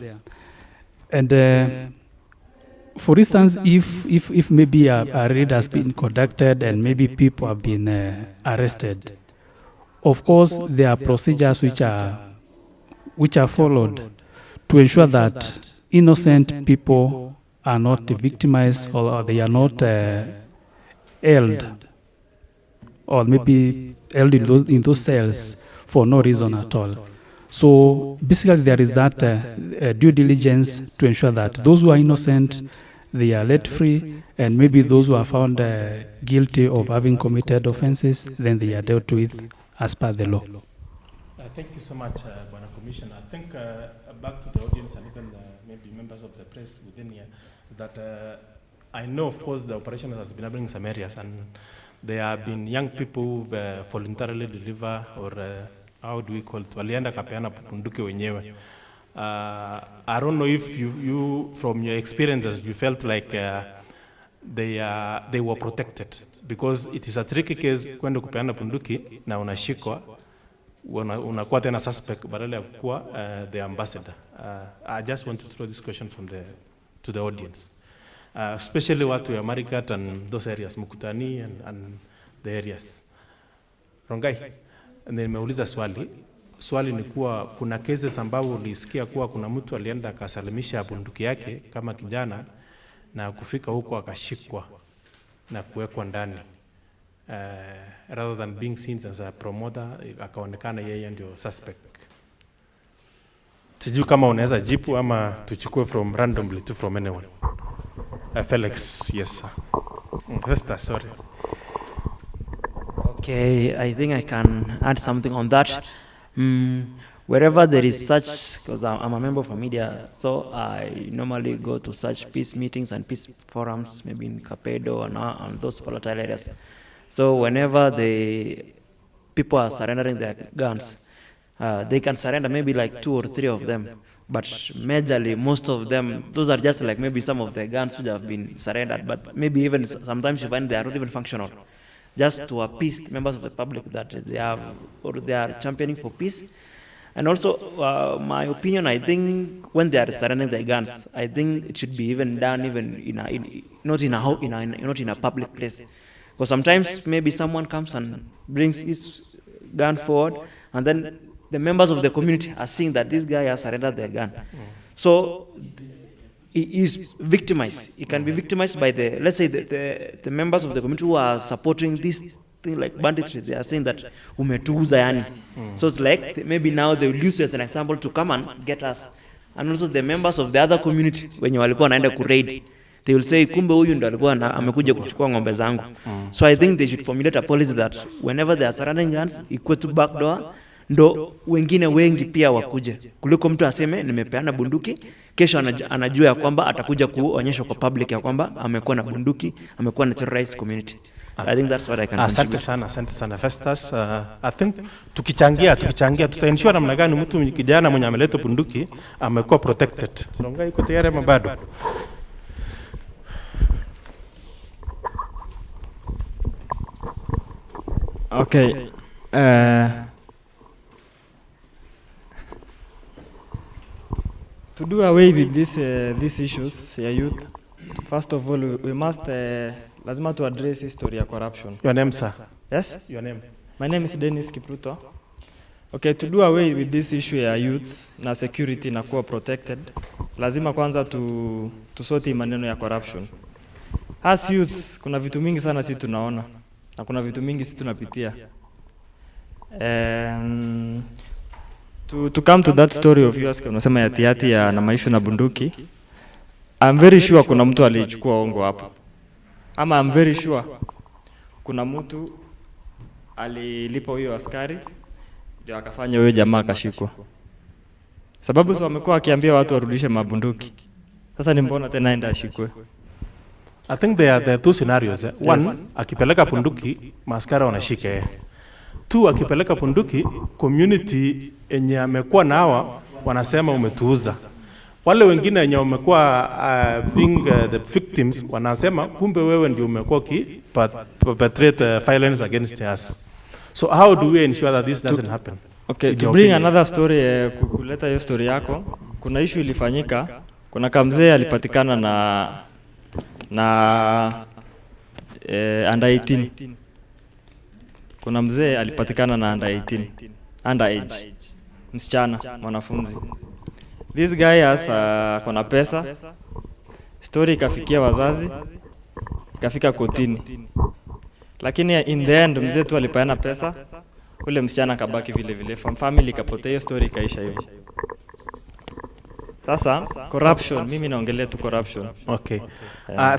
And for instance, if maybe a raid has been conducted and maybe people have been arrested, of course there are procedures which are followed to ensure that innocent people are not victimized, or they are not held, or maybe held in those cells for no reason at all. So basically there is that due diligence to ensure that those who are innocent, they are let free, and maybe those who are found guilty of having committed offenses, then they are dealt with as per the law. Thank you so much, Bwana Commissioner. I think back to the audience and even maybe members of the press within here, that I know, of course, the operation has been happening in some areas, and there have been young people who voluntarily deliver, or how do we call it, walienda kapeana punduki wenyewe. I don't know if you from your experiences, you felt like they were protected, because it is a tricky case kwenda kupeana punduki na unashikwa unakuwa tena suspect badala ya kuwa the ambassador. I just want to throw this question to the audience, especially watu ya Marigat and those areas, Mukutani and the areas. Rongai, nimeuliza swali ni kuwa kuna cases ambao ulisikia kuwa kuna mtu alienda akasalimisha bunduki yake kama kijana, na kufika huko akashikwa na kuwekwa ndani, rather than being seen as a promoter, akaonekana yeye ndio suspect. Sijui kama unaweza jipu ama tuchukue randomly from anyone. Felix, yes sir. Esther, sorry. Okay, I think I can add something on that. Wherever there is such, because I'm a member of a media, so I normally go to such peace meetings and peace forums, maybe in Capedo and those volatile areas. So whenever the people are surrendering their guns, they can surrender maybe like 2 or 3 of them, but majorly most of them, those are just like maybe some of the guns which have been surrendered, but maybe even sometimes you find they are not even functional, just to appease members of the public that they have, or they are championing for peace. And also, my opinion, I think when they are surrendering their guns, I think it should be even done even not in a public place. Because sometimes maybe someone comes and brings his gun forward, and then the members of the community are seeing that this guy has surrendered their gun. So he is victimized. He can be victimized by let's say the members of the community who are supporting this thing like banditry. They are saying that umetuuza yani. So it's like maybe now they will use you as an example to come and get us. And also the members of the other community, when walikuwa wanaenda kuraid, they will say kumbe huyu ndo alikuwa amekuja kuchukua ng'ombe zangu. So I think they should formulate a policy that whenever they are surrendering guns, ikuwe to back door, ndo wengine wengi pia wakuje, kuliko mtu aseme nimepeana bunduki, kesho anajua ya kwamba atakuja kuonyesha kwa public ya kwamba amekuwa na bunduki, amekuwa na terrorist community. I think that's what I can contribute. Asante sana Festus. I think tukichangia tutaensure namna gani mtu kijana mwenye ameleta bunduki amekuwa protected. Songa iko tayari mabado. Okay. To do away with these issues ya youth, first of all we must lazima to address history ya corruption. Your name, sir? Yes? Your name? My name is Dennis Kipruto. Okay, to do away with this issue ya youth na security na kuwa protected, lazima kwanza tusoti maneno ya corruption. As youths, kuna vitu mingi sana sisi tunaona na kuna vitu mingi sisi tunapitia. To come to that story of yours, unasema ya tiati ya na maisha na bunduki, I'm very sure kuna mtu alichukua ongo hapo. Ama I'm very sure kuna mtu alilipa huyo askari ndio akafanya huyo jamaa akashikwa. Sababu sio wamekuwa akiambia watu warudishe mabunduki. Sasa ni mbona tena aenda ashikwe? I think there are two scenarios. One, akipeleka bunduki, maaskari wanashika yeye. Two, akipeleka bunduki, community enye amekuwa na hawa wanasema umetuuza. Wale wengine wenye wamekuwa being the victims wanasema kumbe wewe ndio umekuwa perpetrate violence against us. So how do we ensure that this doesn't happen? Okay, to bring another story, kuleta hiyo story yako, kuna issue ilifanyika, kuna kamzee alipatikana na under 18. Kuna mzee alipatikana na under 18, underage, msichana, mwanafunzi. This guy has kuna pesa, story ikafikia wazazi, ikafika kotini. Lakini in the end mzee tu alipeana pesa, ule msichana akabaki vile vile, family ikapotea, hiyo story ikaisha hiyo. Sasa corruption, mimi naongelea tu corruption. Okay.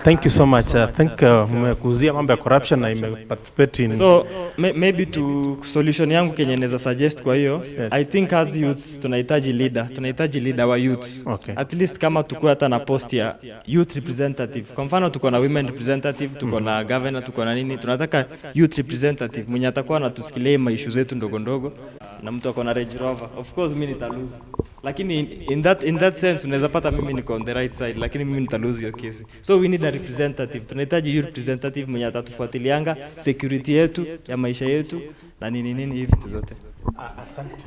Thank you so much. I think mmekuzia mambo ya corruption na imeparticipate in. So maybe to solution yangu kenye naweza suggest kwa hiyo, yes. I think as youths tunahitaji leader wa youth. Okay. At least kama tuko hata na post ya youth representative. Kwa mfano tuko na women representative, tuko na governor, tuko na nini, tunataka youth representative mwenye atakuwa anatusikilia maishu zetu ndogo ndogo, na mtu ako na Range Rover. Of course mimi nitalose. Lakini in that sense unaweza pata mimi niko on the right side, lakini mimi nitalose hiyo kesi. So we need a representative. Tunahitaji youth representative mwenye atatufuatilianga security yetu ya maisha yetu na nini hivi vitu zote. Asante.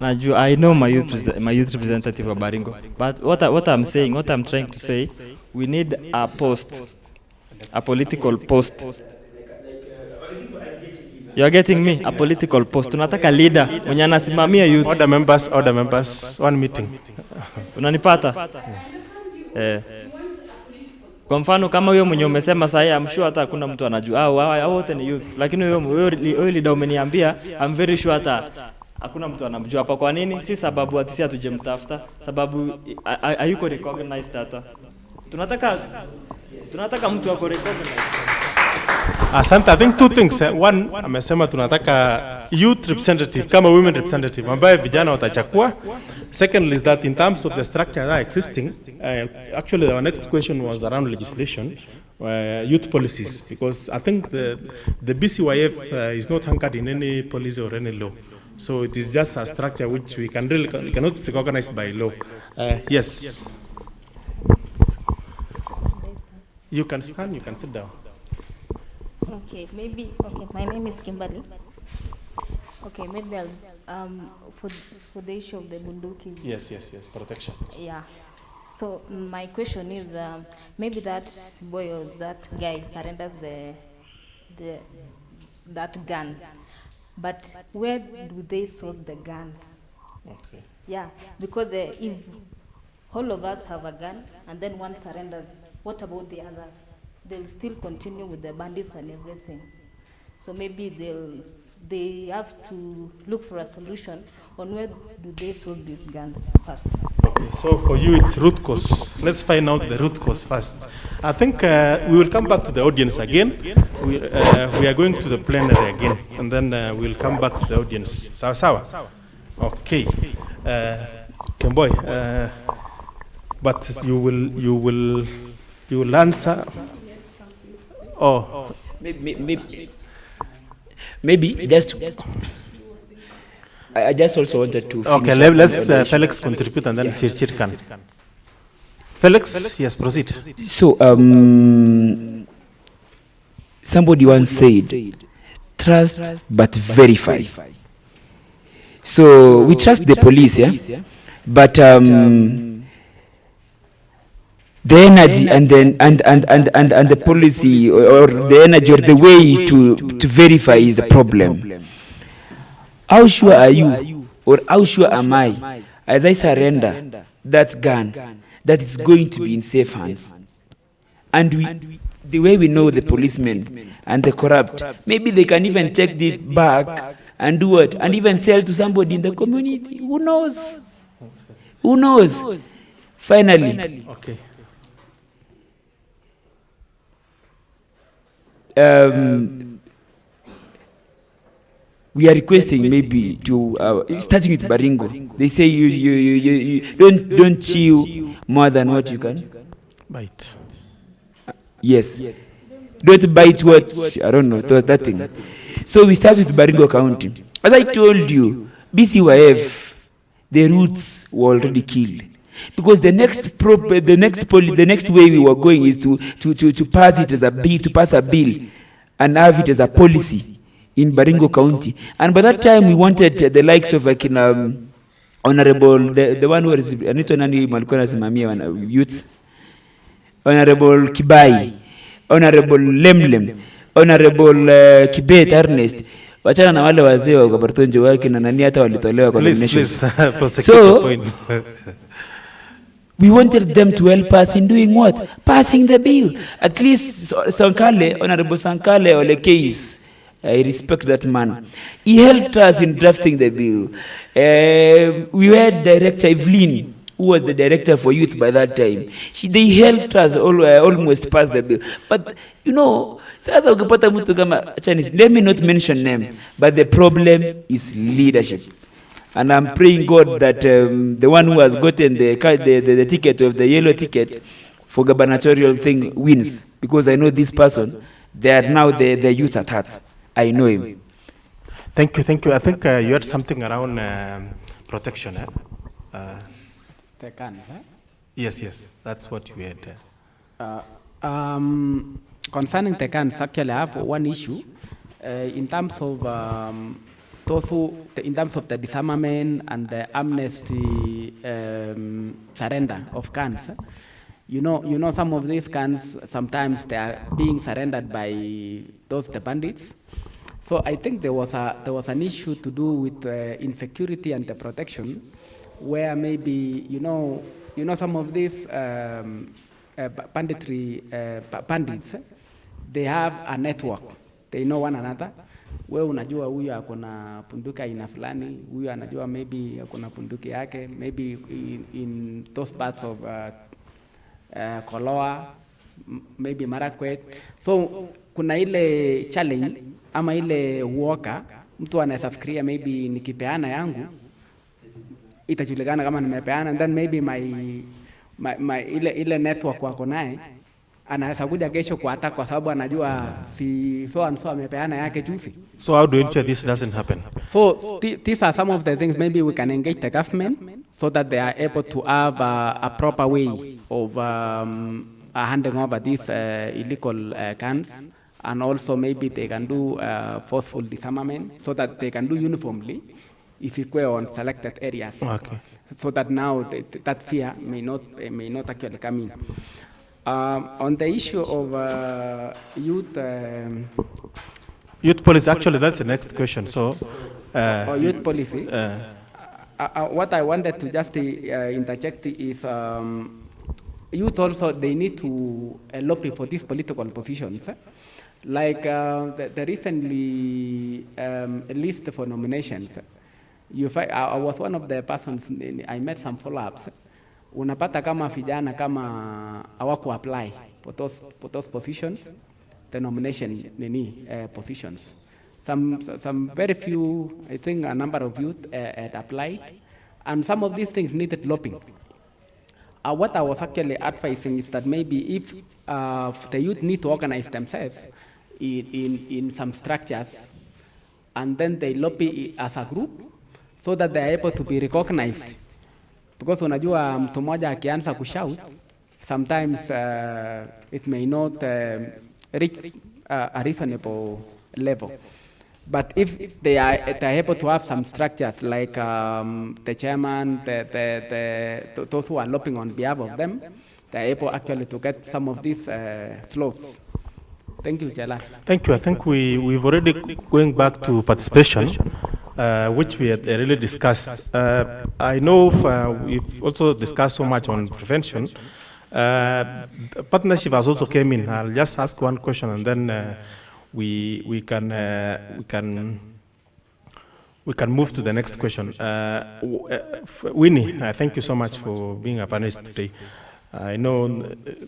I know my youth representative of Baringo, but what I'm saying, what I'm trying to say, we need a post, a political post. You are getting me? A political post. Tunataka leader mwenye anasimamia youth. Order members, one meeting. Unanipata? Kwa mfano kama huyo mwenye umesema sasa, I'm sure hata hakuna mtu anajua. Hao wote ni youth. Lakini huyo leader umeniambia, I'm very sure hata hakuna mtu anamjua hapa. Kwa nini? Si sababu atisi hatujemtafuta, sababu hayuko recognized hata. Tunataka mtu ako recognized. Asante. I think two things. One, amesema tunataka youth representative kama women representative ambaye vijana watachakua. Secondly is that in terms of the structure that are existing, actually our next question was around legislation, youth policies, because I think the BCYF is not anchored in any policy or any law. So it is just a structure which we cannot be recognized by law. Yes. You can stand, you can sit down. Okay, my name is Kimberly. Okay, maybe I'll, for the issue of the bunduki. Yes, protection. Yeah. So my question is, maybe that boy or that guy surrenders that gun. But where do they source the guns? Okay. Yeah, because if all of us have a gun and then one surrenders, what about the others? They'll still continue with the bandits and everything. So maybe they have to look for a solution on where do they source these guns first. Okay, so for you it's root cause. Let's find out the root cause first. I think we will come back to the audience again. We are going to the plenary again, and then we will come back to the audience. Sawa? Okay. Kemboy, but you will answer. Oh. Maybe Maybe just I just also wanted to Okay, finish up let's on the Felix contribute and then Chirchir can. Felix, yes, proceed. So, somebody once said, trust but verify. So we trust the police, yeah, but the energy and then and the policy or the energy or the way to verify is the problem. How sure are you, or how sure am I, as I surrender that gun, that it's going to be in safe hands? And the way we know the policemen and the corrupt, maybe they can even take it back and do what? And even sell to somebody in the community. Who knows? Who knows? Finally. Okay. We are requesting maybe to starting with Baringo. They say you don't chew more than what you can bite. Yes. Don't bite what I don't know that thing. So we start with Baringo County. As I told you, BCYF, the roots were already killed. Because the next way we were going is to pass it as a bill, to pass a bill and have it as a policy in Baringo County. And by that time we wanted the likes of like Honorable, the one who is Anito Nani Malkona Simamia youths, Honorable Kibai, Honorable Lemlem, Honorable Kibet Ernest. Wachana na wale wazee wa Kabartonjo wake na nani hata walitolewa kwa nominations. So we wanted them to help us in doing what? Passing the bill. At least Sankale, Honorable Sankale Olekes, I respect that man. He helped us in drafting the bill. We had Director Evelyn, who was the director for youth by that time. They helped us almost pass the bill. But, you know, let me not mention them, but the problem is leadership. And I'm praying God that the one who has gotten the ticket of the yellow ticket for gubernatorial thing wins. Because I know this person, they are now the youth at heart. I know him. Thank you. I think you had something around protection. The guns, Yes, that's what you had. Concerning the guns, actually I have one issue in terms of in terms of the disarmament and the amnesty surrender of guns. You know some of these guns sometimes they are being surrendered by the bandits. So I think there was an issue to do with insecurity and the protection, where maybe some of these bandits, they have a network. They know one another. Wewe unajua huyu akona punduki aina fulani, huyu anajua maybe akona punduki yake, maybe in those parts of Koloa, maybe Marakwet. So kuna ile challenge ama ile uoga, mtu anaweza fikiria maybe nikipeana yangu itajulikana kama nimepeana, and then maybe my ile network wako naye anaweza kuja kesho kwa hata kwa sababu anajua si so and so amepeana yake juzi. So how do you ensure this doesn't happen? So these are some of the things maybe we can engage the government so that they are able to have a proper way of handing over these illegal guns, and also maybe they can do forceful disarmament so that they can do uniformly if it were on selected areas. Okay. So that now that fear may not actually come in. On the issue of youth policy, actually that's the next question. So youth policy, what I wanted to just interject is youth also, they need to lobby for these political positions. Like the recently list for nominations. I was one of the persons, I met some follow-ups. Unapata kama vijana kama hawaku apply for those positions, the nomination positions. Some very few, I think a number of youth had applied, and some of these things needed lobbying. What I was actually advising is that maybe if the youth need to organize themselves in some structures and then they lobby as a group so that they are able to be recognized. Because unajua mtu mmoja akianza kushout, sometimes it may not reach a reasonable level. But if they are able to have some structures like the chairman, those who are lobbying on behalf of them, they are able actually to get some of these slopes. Thank you, Chala. Thank you. I think we've already going back to participation, which we had really discussed. I know we've also discussed so much on prevention. Partnership has also came in. I'll just ask one question and then we can move to the next question. Winnie, thank you so much for being a panelist today. I know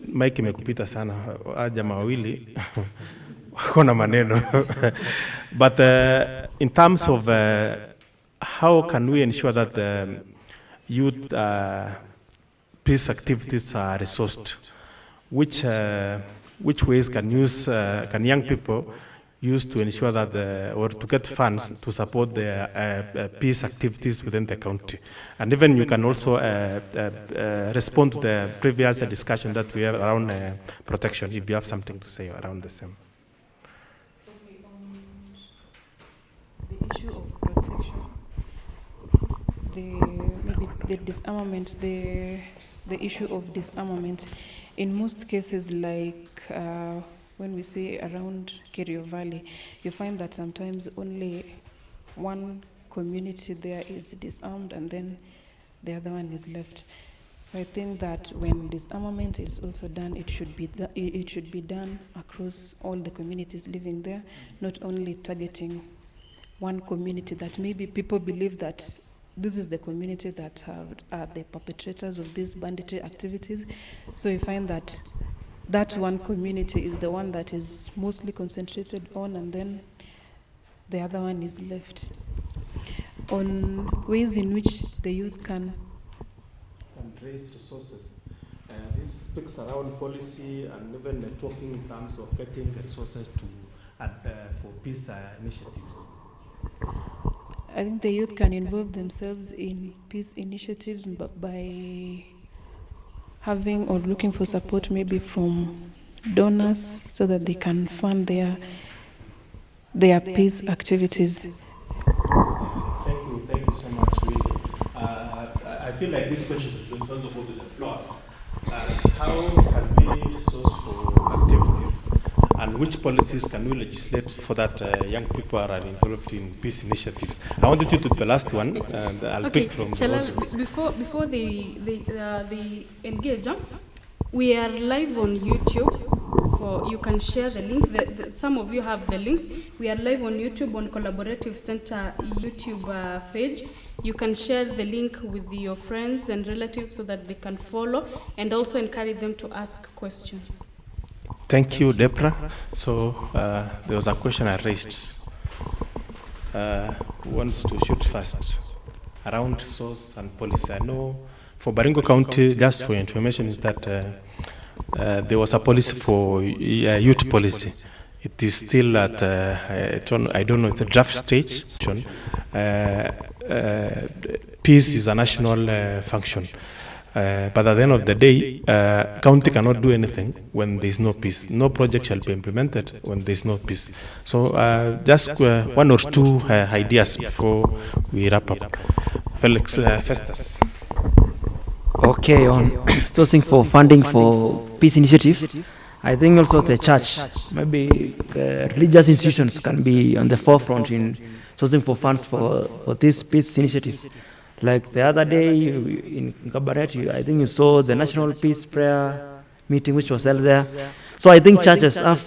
Mike imekupita sana, jamaa wawili wako maneno. But in terms of how can we ensure that youth peace activities are resourced, which ways can young people use to ensure that or to get funds to support the peace activities within the county? And even you can also respond to the previous discussion that we have around protection, if you have something to say around the same. The issue of protection, maybe the disarmament, the issue of disarmament, in most cases, like when we say around Kerio Valley, you find that sometimes only one community there is disarmed and then the other one is left. So I think that when disarmament is also done, it should be done across all the communities living there, not only targeting one community that maybe people believe that this is the community that are the perpetrators of these banditry activities. So you find that that one community is the one that is mostly concentrated on, and then the other one is left. On ways in which the youth can raise resources. This speaks around policy and even talking in terms of getting resources for peace initiatives. I think the youth can involve themselves in peace initiatives by having or looking for support maybe from donors so that they can fund their peace activities. Thank you so much, Willie. I feel like this question should also go to the floor. How can we source for activities, and which policies can we legislate for that young people are involved in peace initiatives? I wanted you to do the last one, and I'll pick from before they engage, we are live on YouTube. You can share the link. Some of you have the links. We are live on YouTube on Collaborative Center YouTube page. You can share the link with your friends and relatives so that they can follow, and also encourage them to ask questions. Thank you, Deborah. So there was a question I raised. Who wants to shoot first? Around source and policy. I know for Baringo County, just for information, is that there was a policy for youth policy. It is still at, I don't know, it's a draft stage. Peace is a national function. But at the end of the day, county cannot do anything when there is no peace. No project shall be implemented when there is no peace. So just one or two ideas before we wrap up. Felix Festus. Okay, on sourcing for funding for peace initiatives, I think also the church, maybe religious institutions can be on the forefront in sourcing for funds for these peace initiatives. Like the other day in Kabaret, I think you saw the National Peace Prayer meeting which was held there. So I think churches have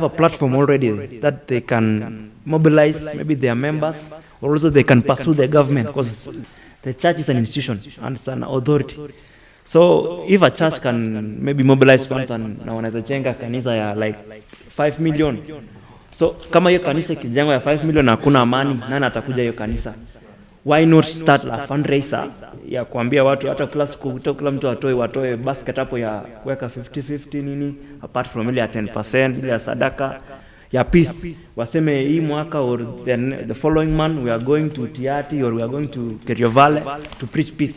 a platform already that they can mobilize maybe their members, or also they can pursue the government, because the church is an institution and it's an authority. So if a church can maybe mobilize funds and wanaweza jenga kanisa ya like 5 million. So kama hiyo kanisa kijengwa ya 5 million na hakuna amani, nani atakuja hiyo kanisa? Why not start a fundraiser ya kuambia watu hata kila mtu watoe basket hapo ya kuweka 50-50 nini, apart from ile ya 10% ile ya sadaka, ya peace, waseme hii mwaka or the following month we are going to Tiati or we are going to Kerio Valley to preach peace.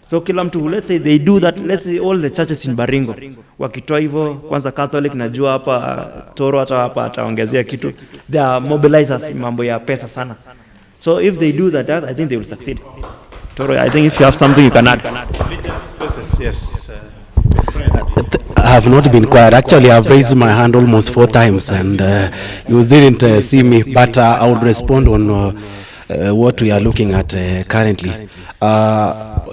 So kila mtu, let's say they do that, let's say all the churches in Baringo wakitoa hivyo, kwanza Catholic najua hapa Toro hata hapa ataongezea kitu, they are mobilizers mambo ya pesa sana. So if they do that, I think they will succeed. Toro, I think if you have something you can add. Yes. I have not been quiet. Actually, I've raised my hand almost 4 times, and you didn't see me. But I will respond on what we are looking at currently.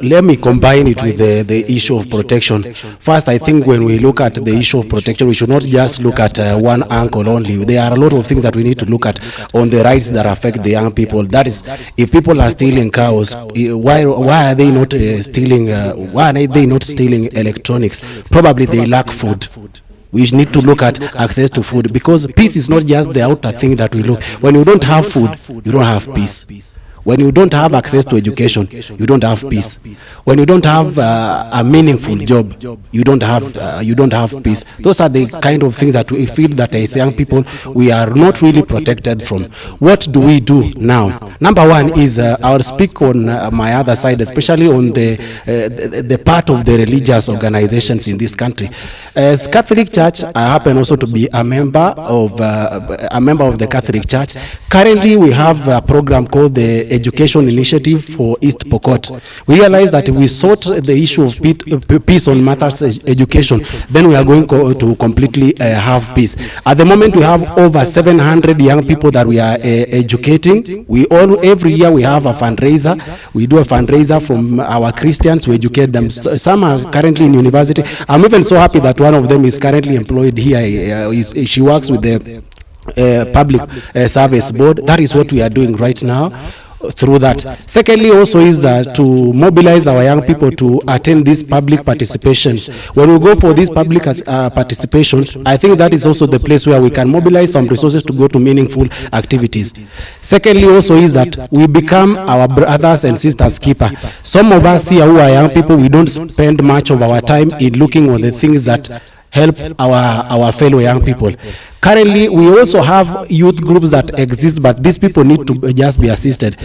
Let me combine it with the issue of protection. First, I think when we look at the issue of protection, we should not just look at one angle only. There are a lot of things that we need to look at on the rights that affect the young people. That is, if people are stealing cows, why are they not stealing? Why are they not stealing electronics? Probably they lack food. We need to look at access to food, because peace is not just the outer thing that we look. When you don't have food, you don't have peace. When you don't have access to education, you don't have peace. When you don't have a meaningful job, you don't have peace. Those are the kind of things that we feel that as young people we are not really protected from. What do we do now? Number one is I'll speak on my other side, especially on the part of the religious organizations in this country. As Catholic Church, I happen also to be a member of the Catholic Church. Currently, we have a program called the Education Initiative for East Pokot. We realized that if we sort the issue of peace on matters education, then we are going to completely have peace. At the moment, we have over 700 young people that we are educating. Every year we have a fundraiser. We do a fundraiser from our Christians to educate them. Some are currently in university. I'm even so happy that one of them is currently employed here. She works with the public service board. That is what we are doing right now through that. Secondly, also is to mobilize our young people to attend these public participations. When we go for these public participations, I think that is also the place where we can mobilize some resources to go to meaningful activities. Secondly, also is that we become our brothers and sisters keeper. Some of us here who are young people, we don't spend much of our time in looking on the things that help our fellow young people. Currently, we also have youth groups that exist, but these people need to just be assisted.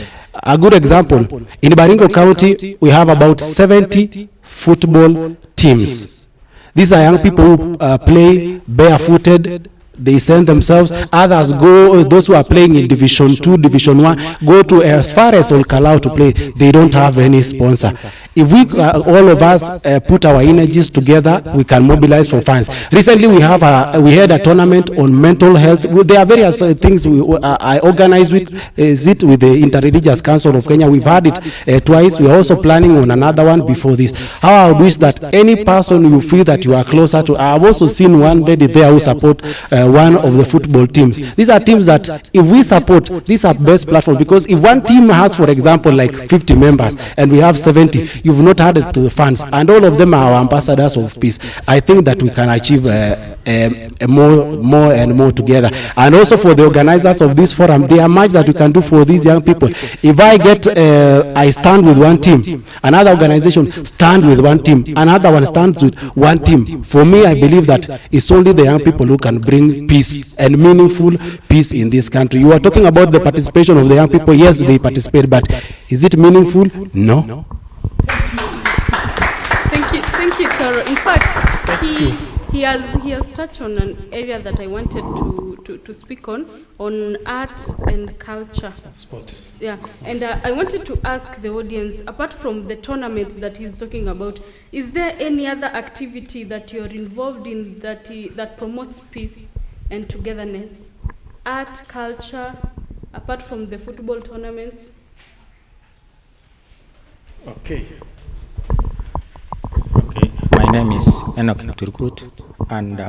A good example, in Baringo County, we have about 70 football teams. These are young people who play barefooted. They send themselves. Others go, those who are playing in Division 2, Division 1, go to as far as Olkalau to play. They don't have any sponsor. If we, all of us, put our energies together, we can mobilize for funds. Recently, we had a tournament on mental health. There are various things I organize with the Interreligious Council of Kenya. We've had it twice. We are also planning on another one before this. How I would wish that any person you feel that you are closer to. I've also seen one lady there who support one of the football teams. These are teams that if we support, these are best platforms, because if one team has, for example, like 50 members and we have 70, you've not added to the funds, and all of them are our ambassadors of peace. I think that we can achieve more and more together. And also for the organizers of this forum, there are much that we can do for these young people. If I stand with one team, another organization stand with one team, another one stands with one team. For me, I believe that it's only the young people who can bring peace and meaningful peace in this country. You are talking about the participation of the young people. Yes, they participate, but is it meaningful? No. Thank you, Toro. In fact, he has touched on an area that I wanted to speak on art and culture. Sports. Yeah, and I wanted to ask the audience, apart from the tournaments that he's talking about, is there any other activity that you're involved in that promotes peace and togetherness? Art, culture, apart from the football tournaments? Okay. My name is Enoch Turkut, and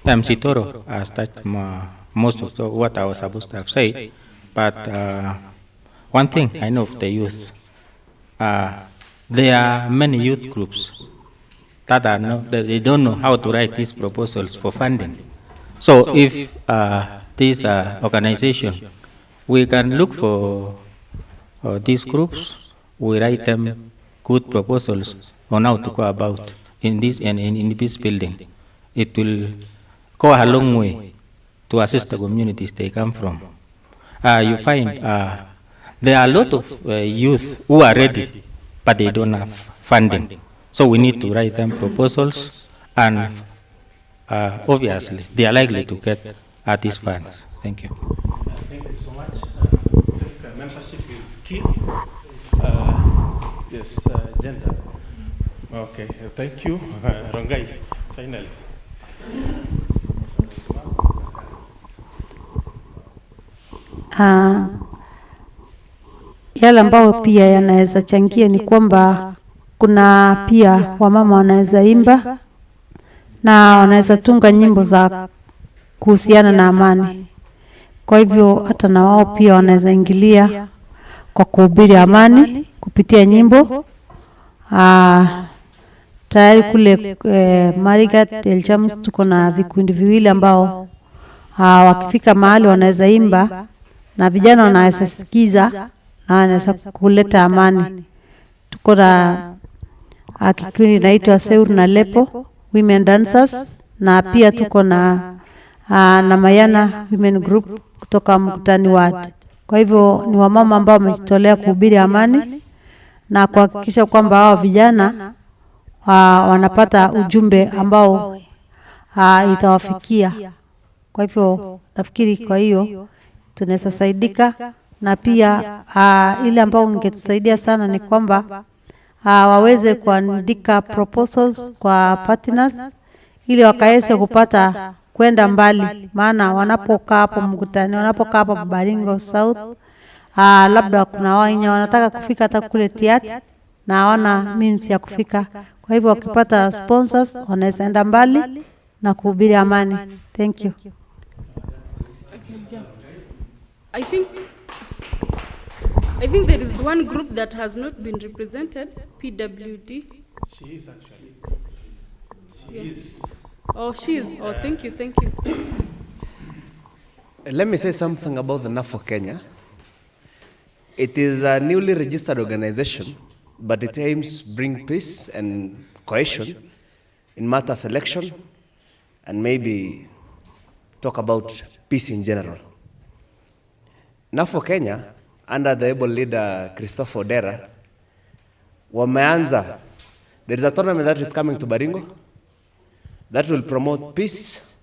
MC Toro has touched most of what I was supposed to have said. But one thing I know of the youth, there are many youth groups that they don't know how to write these proposals for funding. So if this organization, we can look for these groups, we write them good proposals on how to go about in this and in peace building. It will go a long way to assist the communities they come from. You find there are a lot of youth who are ready, but they don't have funding. So we need to write them proposals, and obviously they are likely to get these funds. Thank you. Thank you so much. Membership is key. Yes, gender. Okay, thank you. Rongai, finally. Yale ambayo pia yanaweza changia ni kwamba kuna pia wamama wanaweza imba na wanaweza tunga nyimbo za kuhusiana na amani. Kwa hivyo hata na wao pia wanaweza ingilia kwa kuhubiri amani kupitia nyimbo. Tayari kule Marigat Eljamus tuko na vikundi viwili ambao wakifika mahali wanaweza imba na vijana wanaweza sikiza na wanaweza kuleta amani. Tuko na kikundi inaitwa Seur na Lepo Women Dancers, na pia tuko na Mayana Women Group kutoka Mkutani Ward. Kwa hivyo ni wamama ambao wamejitolea kuhubiri amani na kuhakikisha kwamba hao vijana wanapata ujumbe ambao itawafikia. Kwa hivyo nafikiri kwa hiyo tunaweza saidika, na pia ile ambao ningetusaidia sana ni kwamba waweze kuandika proposals kwa partners ili wakaweze kupata kwenda mbali, maana wanapokaa hapo Mkutani, wanapokaa hapo Baringo South, labda kuna wenye wanataka kufika hata kule Tiat na hawana means ya kufika. Kwa hivyo wakipata sponsors wanaweza enda mbali na kuhubiri amani. Thank you. I think there is one group that has not been represented, PWD. She is actually. She is. Oh, she is. Oh, thank you, thank you. Let me say something about the NAFO Kenya. It is a newly registered organization, but it aims to bring peace and cohesion in matter selection and maybe talk about peace in general. NAFO Kenya, under the able leader Christopher Odera, wameanza. There is a tournament that is coming to Baringo that will promote peace,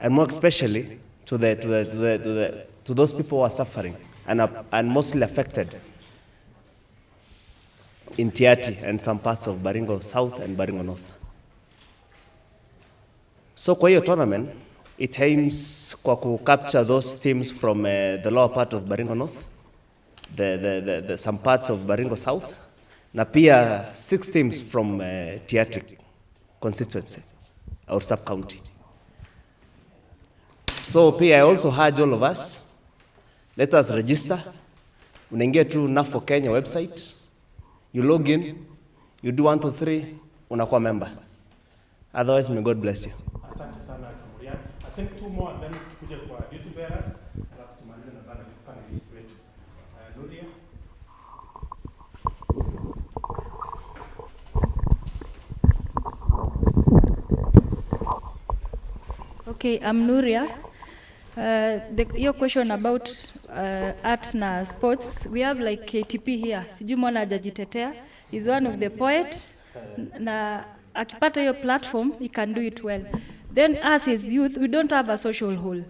and more especially to those people who are suffering and mostly affected in Tiati and some parts of Baringo South and Baringo North. So kwa hiyo tournament, it aims kwa ku capture those teams from the lower part of Baringo North, some parts of Baringo South, na pia 6 teams from Tiati constituency or sub-county. So pia I also urge all of us, let us register. Unaingia tu NAFO Kenya website, you log in, you do 1, 2, 3, unakuwa member. Otherwise, may God bless you. Asante sana Kamurian. I think 2 more and then tukuje kwa duty bearers, alafu tumalize na panelist wetu. Nuria. Okay, I'm Nuria. Your question about art na sports, we have like KTP here. Sijui mwana hajajitetea. He's one of the poets. Na akipata hiyo platform, he can do it well. Then us as youth, we don't have a social hall.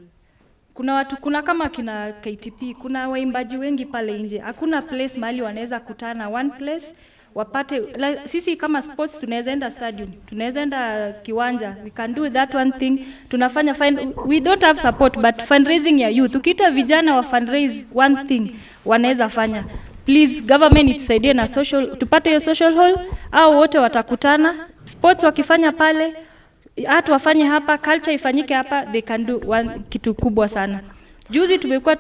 Kuna kama kina KTP, kuna waimbaji wengi pale nje. Hakuna place mahali wanaweza kutana, one place wapate sisi kama sports tunaweza enda stadium, tunaweza enda kiwanja, we can do that one thing. Tunafanya we don't have support, but fundraising ya youth, ukita vijana wa fundraise one thing wanaweza fanya. Please government itusaidie na social, tupate hiyo social hall au wote watakutana, sports wakifanya pale, hata wafanye hapa, culture ifanyike hapa, they can do kitu kubwa sana. Juzi tumekuwa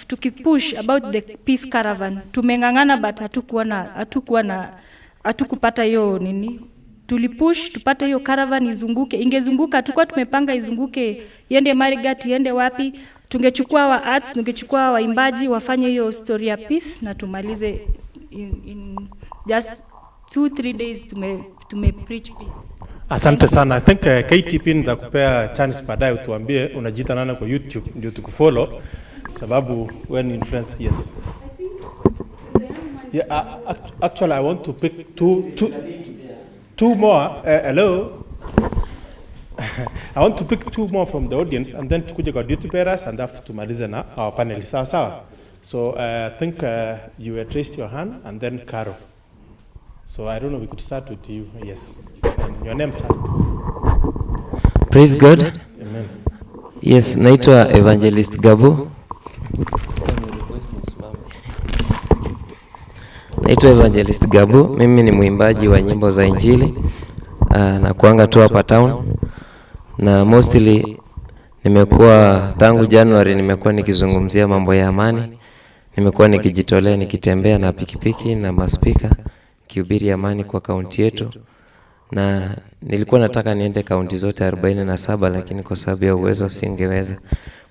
tukipush about the peace caravan. Tumengangana but hatukupata hiyo nini. Tulipush tupate hiyo caravan izunguke. Ingezunguka tukua tumepanga izunguke, iende Marigat, iende wapi. Tungechukua wa arts, tungechukua waimbaji wafanye hiyo story ya peace na tumalize in just 2-3 days tume preach peace. Asante sana. I think KTP nitakupea chance baadaye utuambie unajiita nani kwa YouTube ndio tukufollow, sababu when influence. Yes. Yeah, actually I want to pick two more. Hello. I want to pick two more from the audience and then tukuje kwa duty bearers and after tumalize na our panel. Sawa. So I think you had raised your hand and then Caro. So I don't know, we could start with you. Yes. And your name, sir? Praise God. Amen. Yes, naitwa Evangelist Gabu. Naitwa Evangelist Gabu. Mimi ni mwimbaji wa nyimbo za Injili. Na kuanga tu hapa town. Na mostly nimekuwa tangu January nimekuwa nikizungumzia mambo ya amani. Nimekuwa nikijitolea nikitembea na pikipiki na maspika kihubiri amani kwa kaunti yetu, na nilikuwa nataka niende kaunti zote 47 lakini kwa sababu ya uwezo singeweza.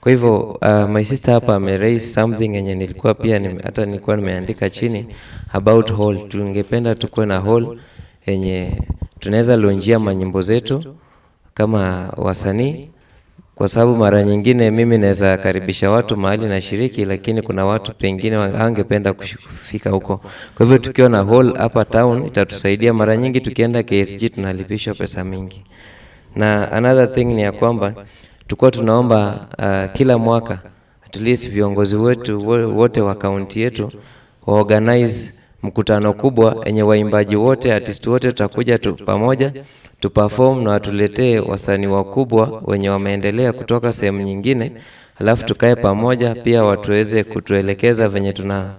Kwa hivyo my sister hapa ame raise something yenye nilikuwa pia hata nilikuwa nimeandika chini about hall. Tungependa tukue na hall yenye tunaweza launchia manyimbo zetu kama wasanii, kwa sababu mara nyingine mimi naweza karibisha watu mahali na shiriki, lakini kuna watu pengine wangependa kufika huko. Kwa hivyo tukiwa na hall hapa town itatusaidia. Mara nyingi tukienda KSG tunalipishwa pesa mingi. Na another thing ni ya kwamba tulikuwa tunaomba kila mwaka at least viongozi wetu wote wa kaunti yetu wa organize mkutano kubwa enye waimbaji wote, artist wote tutakuja tu pamoja tu perform na watuletee wasanii wakubwa wenye wameendelea kutoka sehemu nyingine, alafu tukae pamoja pia watuweze kutuelekeza venye tuna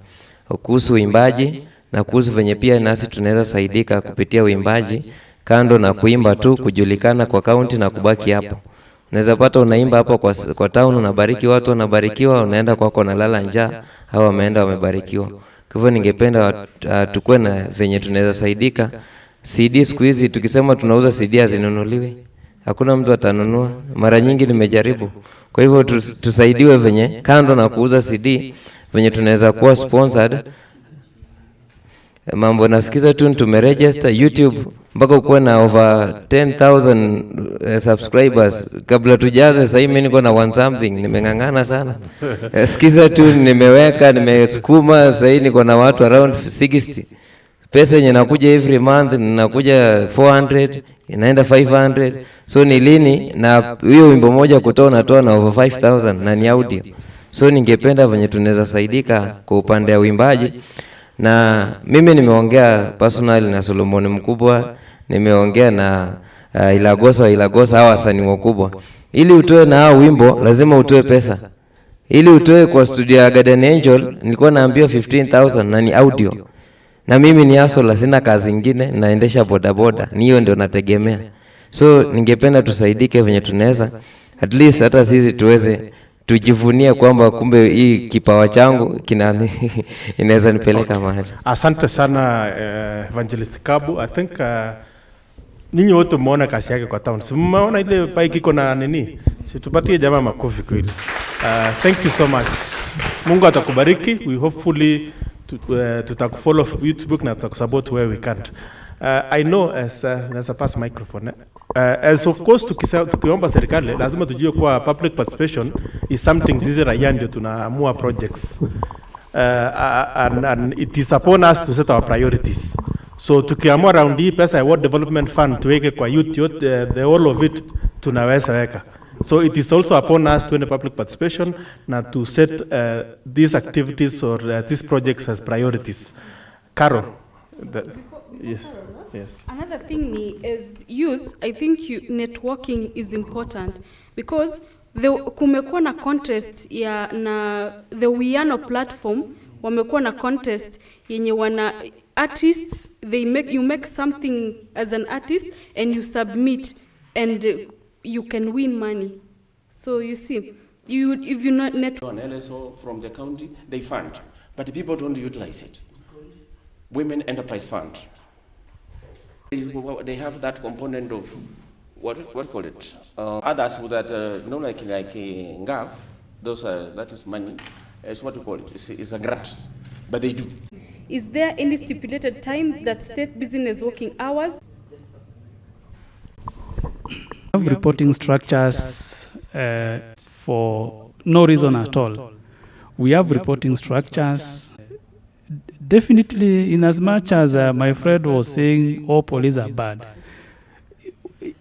kuhusu uimbaji na kuhusu venye pia nasi tunaweza saidika kupitia uimbaji, kando na kuimba tu kujulikana kwa kaunti na kubaki hapo. Unaweza pata unaimba hapo kwa town unabariki watu wanabarikiwa, unaenda kwako na lala njaa au wameenda wamebarikiwa. Kwa hivyo ningependa tukue na venye tunaweza saidika. CD siku hizi tukisema tunauza CD hazinunuliwi. Hakuna mtu atanunua. Mara nyingi nimejaribu. Kwa hivyo tusaidiwe venye kando na kuuza CD venye tunaweza kuwa sponsored. Mambo nasikiza tu tumeregister YouTube mpaka ukuwe na over 10,000 subscribers kabla tujaze. Sasa mimi niko na one something, nimengangana sana. Sikiza tu nimeweka, nimesukuma, sasa niko na watu around 60. Pesa yenye nakuja every month ninakuja 400, inaenda 500. So ni lini na hiyo wimbo moja kutoa natoa na over 5,000 na ni audio. So ningependa venye tunaweza saidika kwa upande wa uimbaji. Na mimi nimeongea personally na Solomon Mkubwa, nimeongea na Ilagosa hawa wasanii wakubwa. Ili utoe na hao wimbo lazima utoe pesa. Ili utoe kwa studio ya Garden Angel nilikuwa naambiwa 15,000 na ni audio. Na mimi ni asola, sina kazi nyingine, naendesha bodaboda, ni hiyo ndio nategemea. So ningependa tusaidike venye tunaweza, at least hata sisi tuweze tujivunie kwamba kumbe hii kipawa changu inaweza nipeleka mahali. Asante sana Evangelist Kabu. I think ninyi wote mmeona kazi yake kwa town. Si mmeona ile bike iko na nini? Si tupatie jamaa makofi kweli. Thank you so much. Mungu atakubariki. We hopefully tutakufollow YouTube na tutakusupport where we can. I know as a pass microphone. As of course tukiomba serikali lazima tujue kwa public participation is something sisi raia ndio tunaamua projects. And it is upon us to set our priorities. So tukiamua round hii pesa ya World Development Fund tuweke kwa youth, the whole of it tunaweza weka. So it is also upon us to end public participation na to set these activities or these projects as priorities. Carol. Yes. Yes. Another thing as youth, I think networking is important because kumekuwa na contest ya na the Wiano platform wamekuwa na contest yenye wana artists, you make something as an artist and you submit and you can win money. So you see, if you not network. An LSO from the county, they fund, but people don't utilize it. Women Enterprise Fund. They have that component of what call it? Others that like NGAV, that is money. It's what we call it. It's a grant, but they do. Is there any stipulated time that state business working hours? have reporting structures for no reason at all. We have reporting structures. Definitely, in as much as my friend was saying, all police are bad.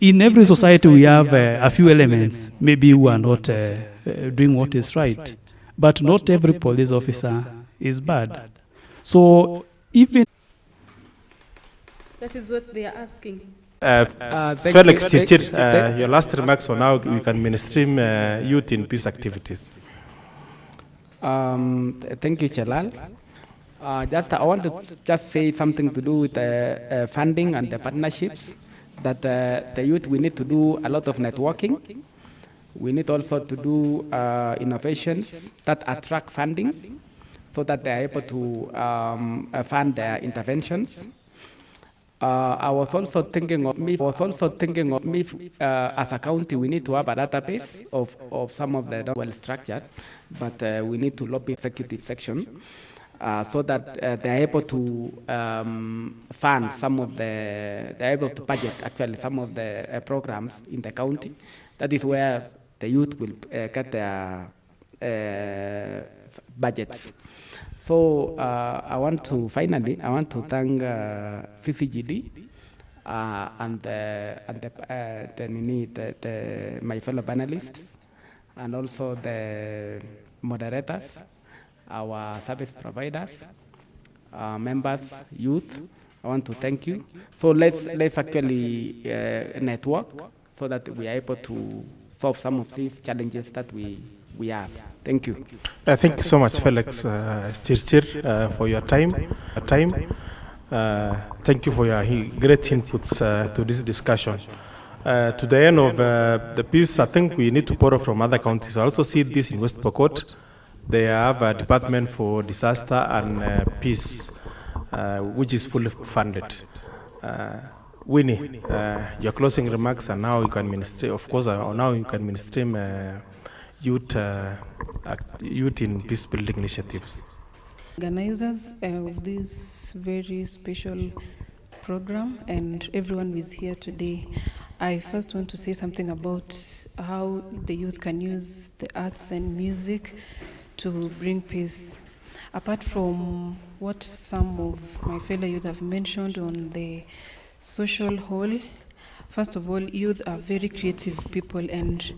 In every society, we have a few elements, maybe who are not doing what is right. But not every police officer is bad. So even... That is what they are asking. Felix Chirchir, your last remarks on how we can mainstream youth in peace activities. Thank you, Chelal. I want to just say something to do with funding and the partnerships. That the youth, we need to do a lot of networking. We need also to do innovations that attract funding, so that they are able to fund their interventions. I was also thinking of me as a county. We need to have a database of some of the well structured, but we need to lobby executive section. So that they're able to fund some of they're able to budget actually some of the programs in the county. That is where the youth will get their budgets. So I want to thank CCGD and my fellow panelists, and also the moderators, our service providers, members, youth. I want to thank you. So let's actually network so that we are able to solve some of these challenges that we have. Thank you. Thank you so much, Felix Chirchir, for your time. Thank you for your great inputs to this discussion. To the end of the piece, I think we need to borrow from other counties. I also see this in West Pokot. They have a department for disaster and peace, which is fully funded. Winnie, your closing remarks, and now you can mainstream. Of course, now you can mainstream youth in peace building initiatives. Organizers of this very special program and everyone who is here today, I first want to say something about how the youth can use the arts and music to bring peace. Apart from what some of my fellow youth have mentioned on the social whole, first of all, youth are very creative people, and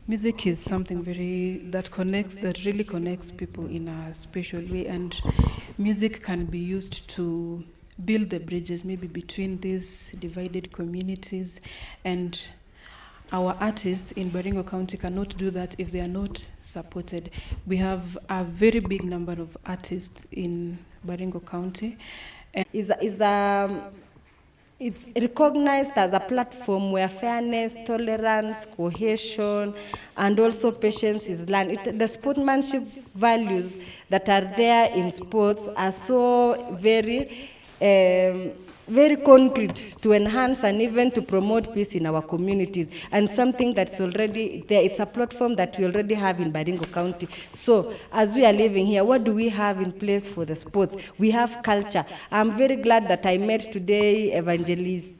music is something that really connects people in a special way, and music can be used to build the bridges maybe between these divided communities. And our artists in Baringo County cannot do that if they are not supported. We have a very big number of artists in Baringo County. And it's recognized as a platform where fairness, tolerance, cohesion, and also patience is learned. The sportsmanship values that are there in sports are so very concrete to enhance and even to promote peace in our communities, and something that's already there. It's a platform that we already have in Baringo County. So as we are living here, what do we have in place for the sports? We have culture. I'm very glad that I met today Evangelist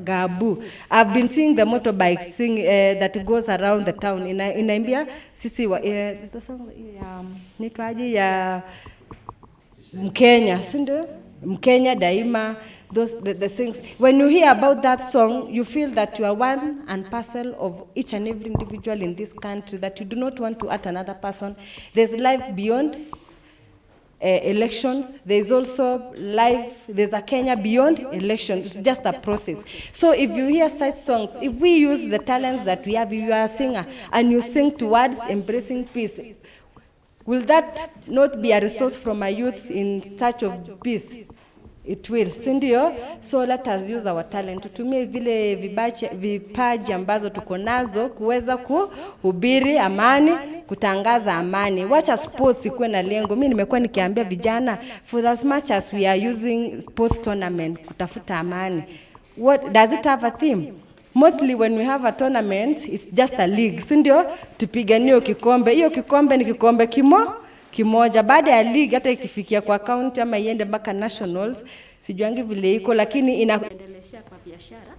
Gabu. I've been seeing the motorbike that goes around the town. Inaimbia sisi the song nitwaje ya Mkenya, sindo? Mkenya daima, the things. When you hear about that song, you feel that you are one and parcel of each and every individual in this country, that you do not want to hurt another person. There's life beyond elections. There's also life, there's a Kenya beyond elections. It's just a process. So if you hear such songs, if we use the talents that we have, if you are a singer and you sing towards embracing peace, will that not be a resource from our youth in search of peace? It will, sindio? So let us use our talent. Tutumie vile vipaji ambazo tuko nazo kuweza kuhubiri amani, kutangaza amani. Wacha sports ikuwe na lengo. Mimi nimekuwa nikiambia vijana, for as much as we are using sports tournament kutafuta amani, what does it have a theme? Mostly when we have a tournament, it's just a league. Sindio? Tupiganie kikombe. Hiyo kikombe ni kikombe kimoja. Baada ya league, hata ikifikia kwa county ama iende mpaka nationals, sijuangi vile iko, lakini inaendelea kwa biashara.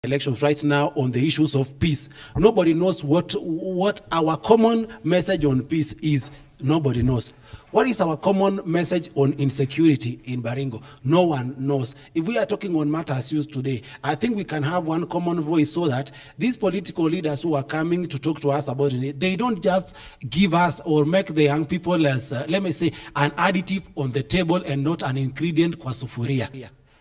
elections right now on the issues of peace. Nobody knows what our common message on peace is. Nobody knows. What is our common message on insecurity in Baringo? No one knows. If we are talking on matters used today, I think we can have one common voice so that these political leaders who are coming to talk to us about it, they don't just give us or make the young people as, let me say, an additive on the table and not an ingredient kwa sufuria.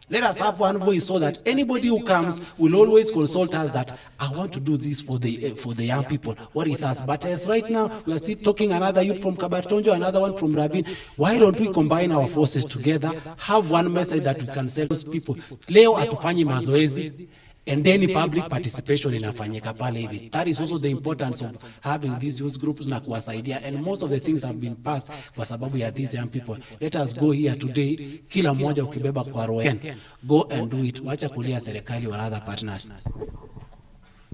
Let us have one voice so that anybody who comes will always consult us that I want to do this for the young people. What is us? But as right now, we are still talking another youth from Kabartonjo, another one from Rabin. Why don't we combine our forces together, have one message that we can sell those people? Leo atufanyi mazoezi, and then public participation inafanyika pale hivi. That is also the importance of having these youth groups na kuwasaidia, and most of the things have been passed kwa sababu ya these young people. Let us go here today, kila mmoja ukibeba kwa roho yenu, go and do it. Wacha kulia serikali or other partners.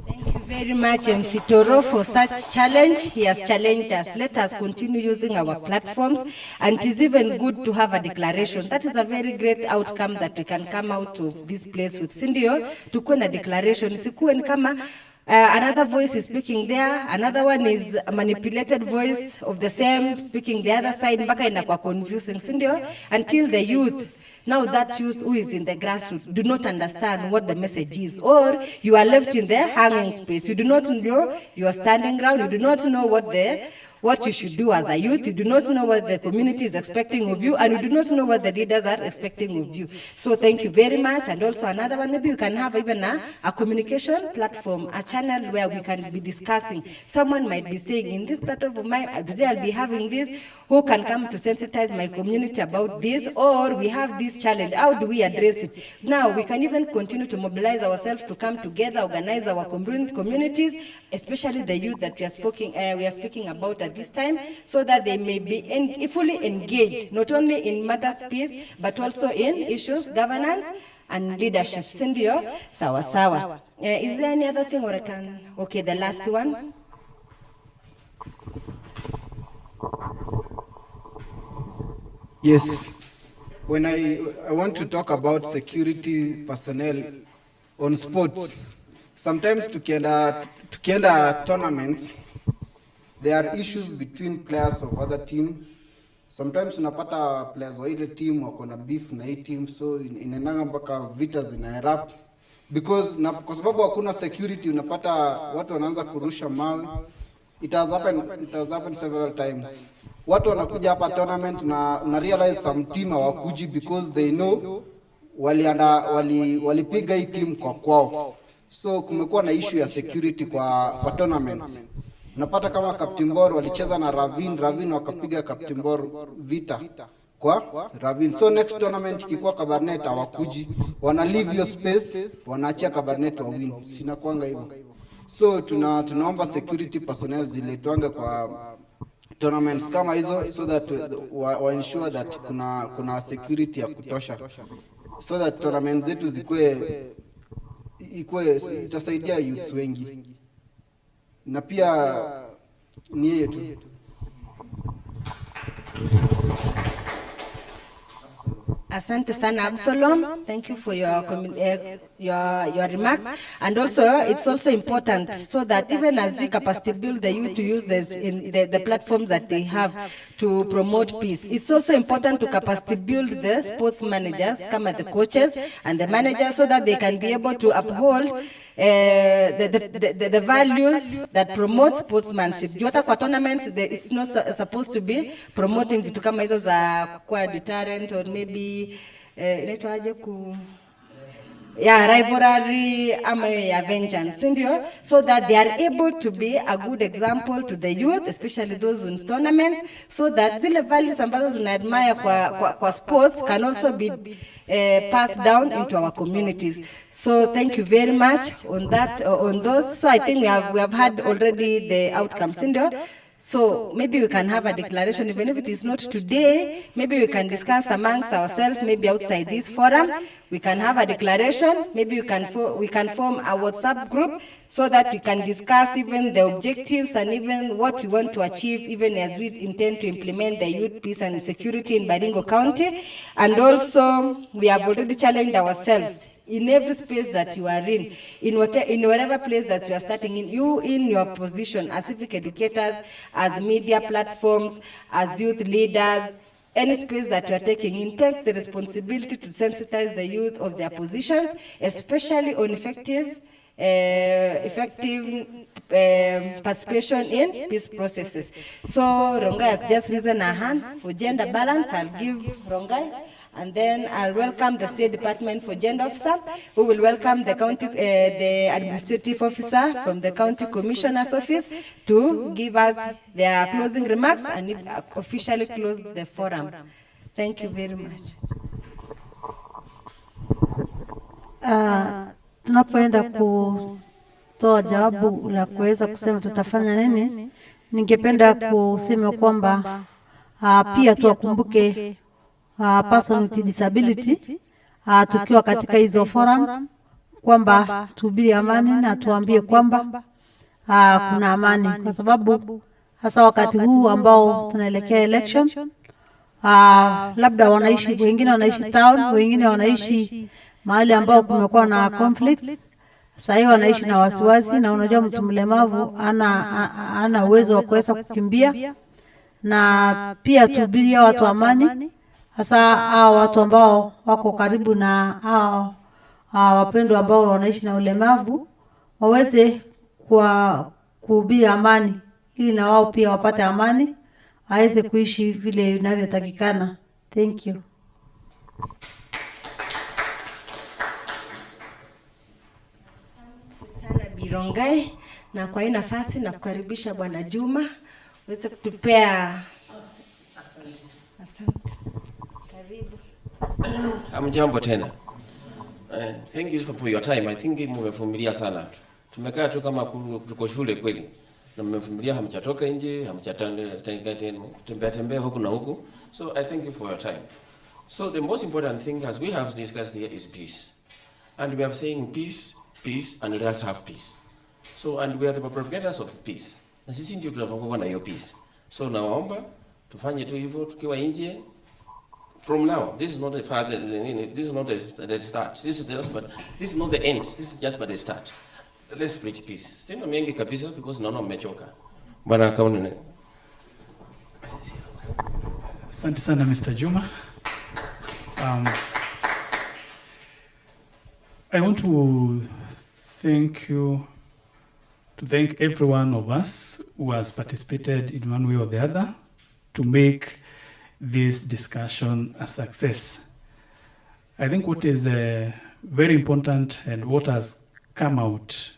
Thank you very much, MC Toro, for such challenge. He has challenged us. Let us continue using our platforms, and it is even good to have a declaration. That is a very great outcome that we can come out of this place with. Sindio, tukuwe na declaration. Isikuwe ni kama another voice is speaking there, another one is a manipulated voice of the same speaking the other side, mpaka inakuwa confusing. Sindio, until the youth, now that youth who is in the grassroots do not understand what the message is, or you are left in the hanging space. You do not know your standing ground. You do not know what you should do as a youth. You do not know what the community is expecting of you, and you do not know what the leaders are expecting of you. So thank you very much. And also another one, maybe we can have even a communication platform, a channel where we can be discussing. Someone might be saying, in this platform of mine, today I'll be having this. Who can come to sensitize my community about this? Or we have this challenge. How do we address it? Now we can even continue to mobilize ourselves to come together, organize our communities, especially the youth that we are speaking about at this time, so that they may be fully engaged, not only in matters peace, but also in issues, governance, and leadership. Sindio, sawa sawa. Is there any other thing or I can? Okay, the last one. Yes, when I want to talk about security personnel on sports, sometimes tukienda tournaments, there are issues between players of other team. Sometimes unapata players wa ile team wako na beef na hii team, so inaendanga mpaka vita zina erupt because kwa sababu hakuna security, unapata watu wanaanza kurusha mawe. It has happened several times. Watu wanakuja hapa tournament na una realize some team hawakuji because they know walipiga hii team kwa kwao. So kumekuwa na issue ya security kwa tournaments. Unapata kama Captain Bor walicheza na Ravin wakapiga Captain Bor vita kwa Ravin. So next tournament kikuwa Kabarnet hawakuji, wana leave your space, wanaachia Kabarnet wa win. Sina kuanga hivyo. So tunaomba security personnel ziletwange kwa tournaments kama hizo, so that wa ensure that kuna security ya kutosha, so that tournaments zetu itasaidia youths wengi, na pia ni yetu. Asante sana Absalom. Thank you for your remarks. And also, it's also important so that even as we capacity build the youth to use the platforms that they have to promote peace, it's also important to capacity build the sports managers, come at the coaches and the managers, so that they can be able to uphold the values that promote sportsmanship. Juata kwa tournaments, it's not supposed to be promoting vitu kama hizo za kwa deterrent or maybe inaitwaje rivalry ama ya vengeance, sindio? So that they are able to be a good example to the youth, especially those in tournaments, so that zile values ambazo tunaadmire kwa sports can also be passed down into our communities. So thank you very much on that, on those. So I think we have had already the outcomes, sindio? So maybe we can have a declaration, even if it is not today. Maybe we can discuss amongst ourselves, maybe outside this forum. We can have a declaration. Maybe we can form a WhatsApp group so that we can discuss even the objectives and even what we want to achieve, even as we intend to implement the youth peace and security in Baringo County. And also, we have already challenged ourselves. in every space that you are in whatever place that you are starting in, you in your position as civic educators, as media platforms, as youth leaders, any space that you are taking in, take the responsibility to sensitize the youth of their positions, especially on effective participation in peace processes. So Rongai has just risen her hand for gender balance. I'll give Rongai, and then I'll welcome the State Department for Gender Officers, who will welcome the county, the administrative officer from the County Commissioner's Office to give us their closing remarks and officially close the forum. Thank you very much. Tunapoenda kutoa jawabu la kuweza kusema tutafanya nini, ningependa kusema kwamba pia tuwakumbuke person with disability tukiwa katika hizo forum, kwamba tuhubiri amani na tuambie kwamba kuna amani, kwa sababu hasa wakati huu ambao tunaelekea election, labda wanaishi, wengine wanaishi town, wengine wanaishi mahali ambao kumekuwa na conflicts. Sasa hiyo wanaishi na wasiwasi, na unajua mtu mlemavu ana uwezo wa kuweza kukimbia, na pia tuhubiri watu amani, hasa hao watu ambao wako karibu na hao wapendwa ambao wanaishi na ulemavu, waweze kuhubiri amani ili na wao pia wapate amani, waweze kuishi vile inavyotakikana. Thank you. Rongai, na kwa hii nafasi na kukaribisha Bwana Juma uweze kutupea. Asante. Karibu. Hamjambo tena. Thank you for your time. I think mmevumilia sana. Tumekaa tu kama tuko shule kweli. Na mmevumilia, hamjatoka nje, hamjatembea huku na huku. So I thank you for your time. So the most important thing, as we have discussed here, is peace. And we are saying peace, and let's have peace. So, and we are the propagators of peace. Na sisi ndio tunafungua na hiyo peace. So nawaomba tufanye tu hivyo tukiwa nje. From now, this is not the first, this is not the start. This is not the end. This is just but the start. Let's preach peace. Sina mengi kabisa because naona mmechoka. Bwana kauni. Asante sana Mr. Juma. I want to thank every one of us who has participated in one way or the other to make this discussion a success. I think what is very important and what has come out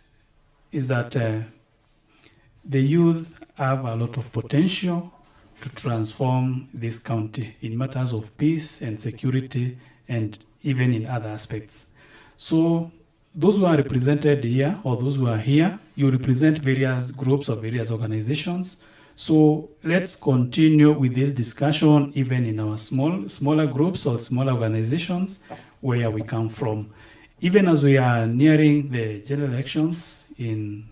is that the youth have a lot of potential to transform this county in matters of peace and security and even in other aspects. So those who are represented here, or those who are here, you represent various groups or various organizations. So let's continue with this discussion even in our smaller groups or smaller organizations where we come from. Even as we are nearing the general elections in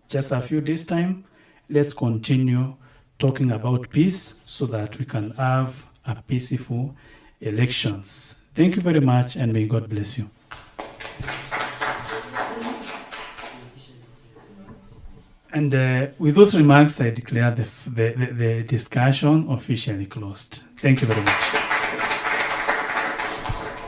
just a few days' time, let's continue talking about peace so that we can have a peaceful elections. Thank you very much, and may God bless you. And with those remarks, I declare the discussion officially closed. Thank you very much.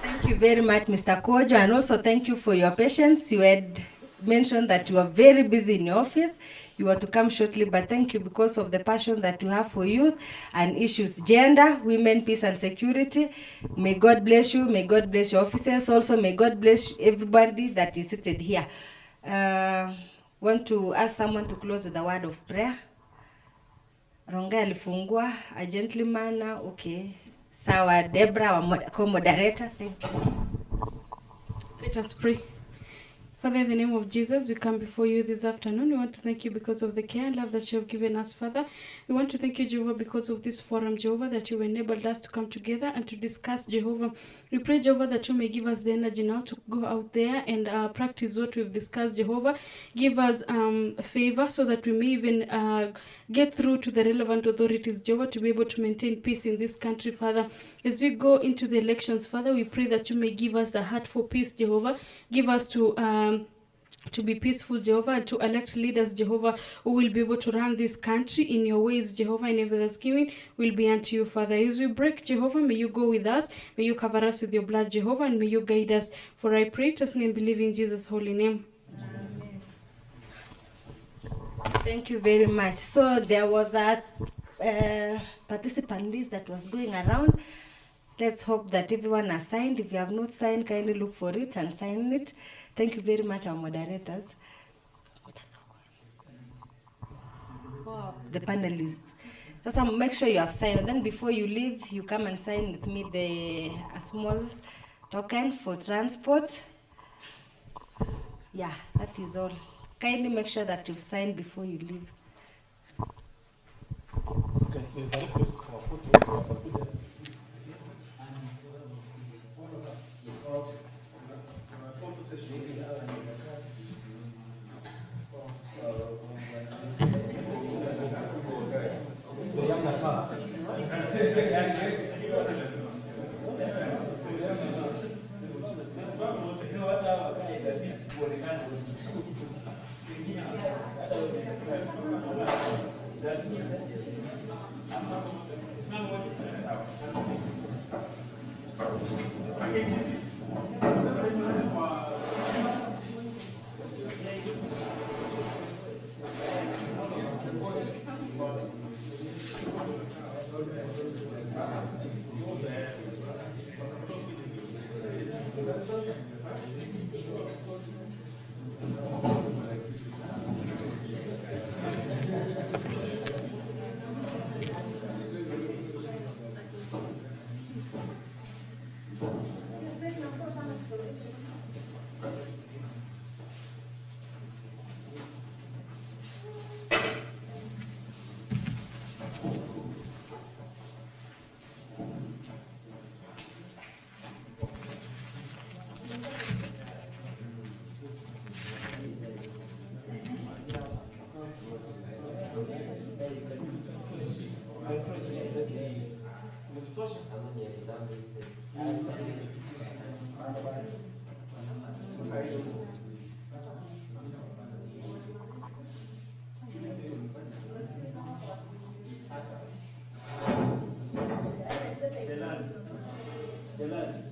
Thank you very much, Mr. Kojo, and also thank you for your patience. You had mentioned that you are very busy in your office. You are to come shortly, but thank you because of the passion that you have for youth and issues, gender, women, peace and security. May God bless you. May God bless your officers. Also, may God bless everybody that is seated here. Want to ask someone to close with a word of prayer. Ronga alifungua, a gentleman, okay. Sawa, Deborah, co-moderator, thank you. Let us pray. Father, in the name of Jesus, we come before you this afternoon. We want to thank you because of the care and love that you have given us, Father. We want to thank you, Jehovah, because of this forum, Jehovah, that you enabled us to come together and to discuss, Jehovah. We pray, Jehovah, that you may give us the energy now to go out there and practice what we've discussed, Jehovah. Give us favor so that we may even get through to the relevant authorities, Jehovah, to be able to maintain peace in this country, Father. As we go into the elections, Father, we pray that you may give us the heart for peace, Jehovah. Give us to be peaceful, Jehovah, and to elect leaders, Jehovah, who will be able to run this country in your ways, Jehovah, and every thanksgiving will be unto you, Father. As we break, Jehovah, may you go with us, may you cover us with your blood, Jehovah, and may you guide us. For I pray, trusting and believing in Jesus' holy name. Amen. Thank you very much. So there was a participant list that was going around. Let's hope that everyone has signed. If you have not signed, kindly look for it and sign it. Thank you very much, our moderators. The panelists. Just make sure you have signed. Then before you leave, you come and sign with me a small token for transport. Yeah, that is all. Kindly make sure that you've signed before you leave. Okay, there's a request for a photo.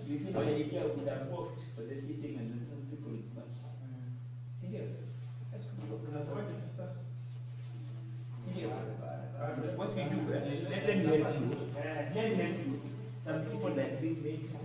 You see, my idea would have worked for the sitting and then some people, but what we do, let me help you. Let me help you. Some people like this make people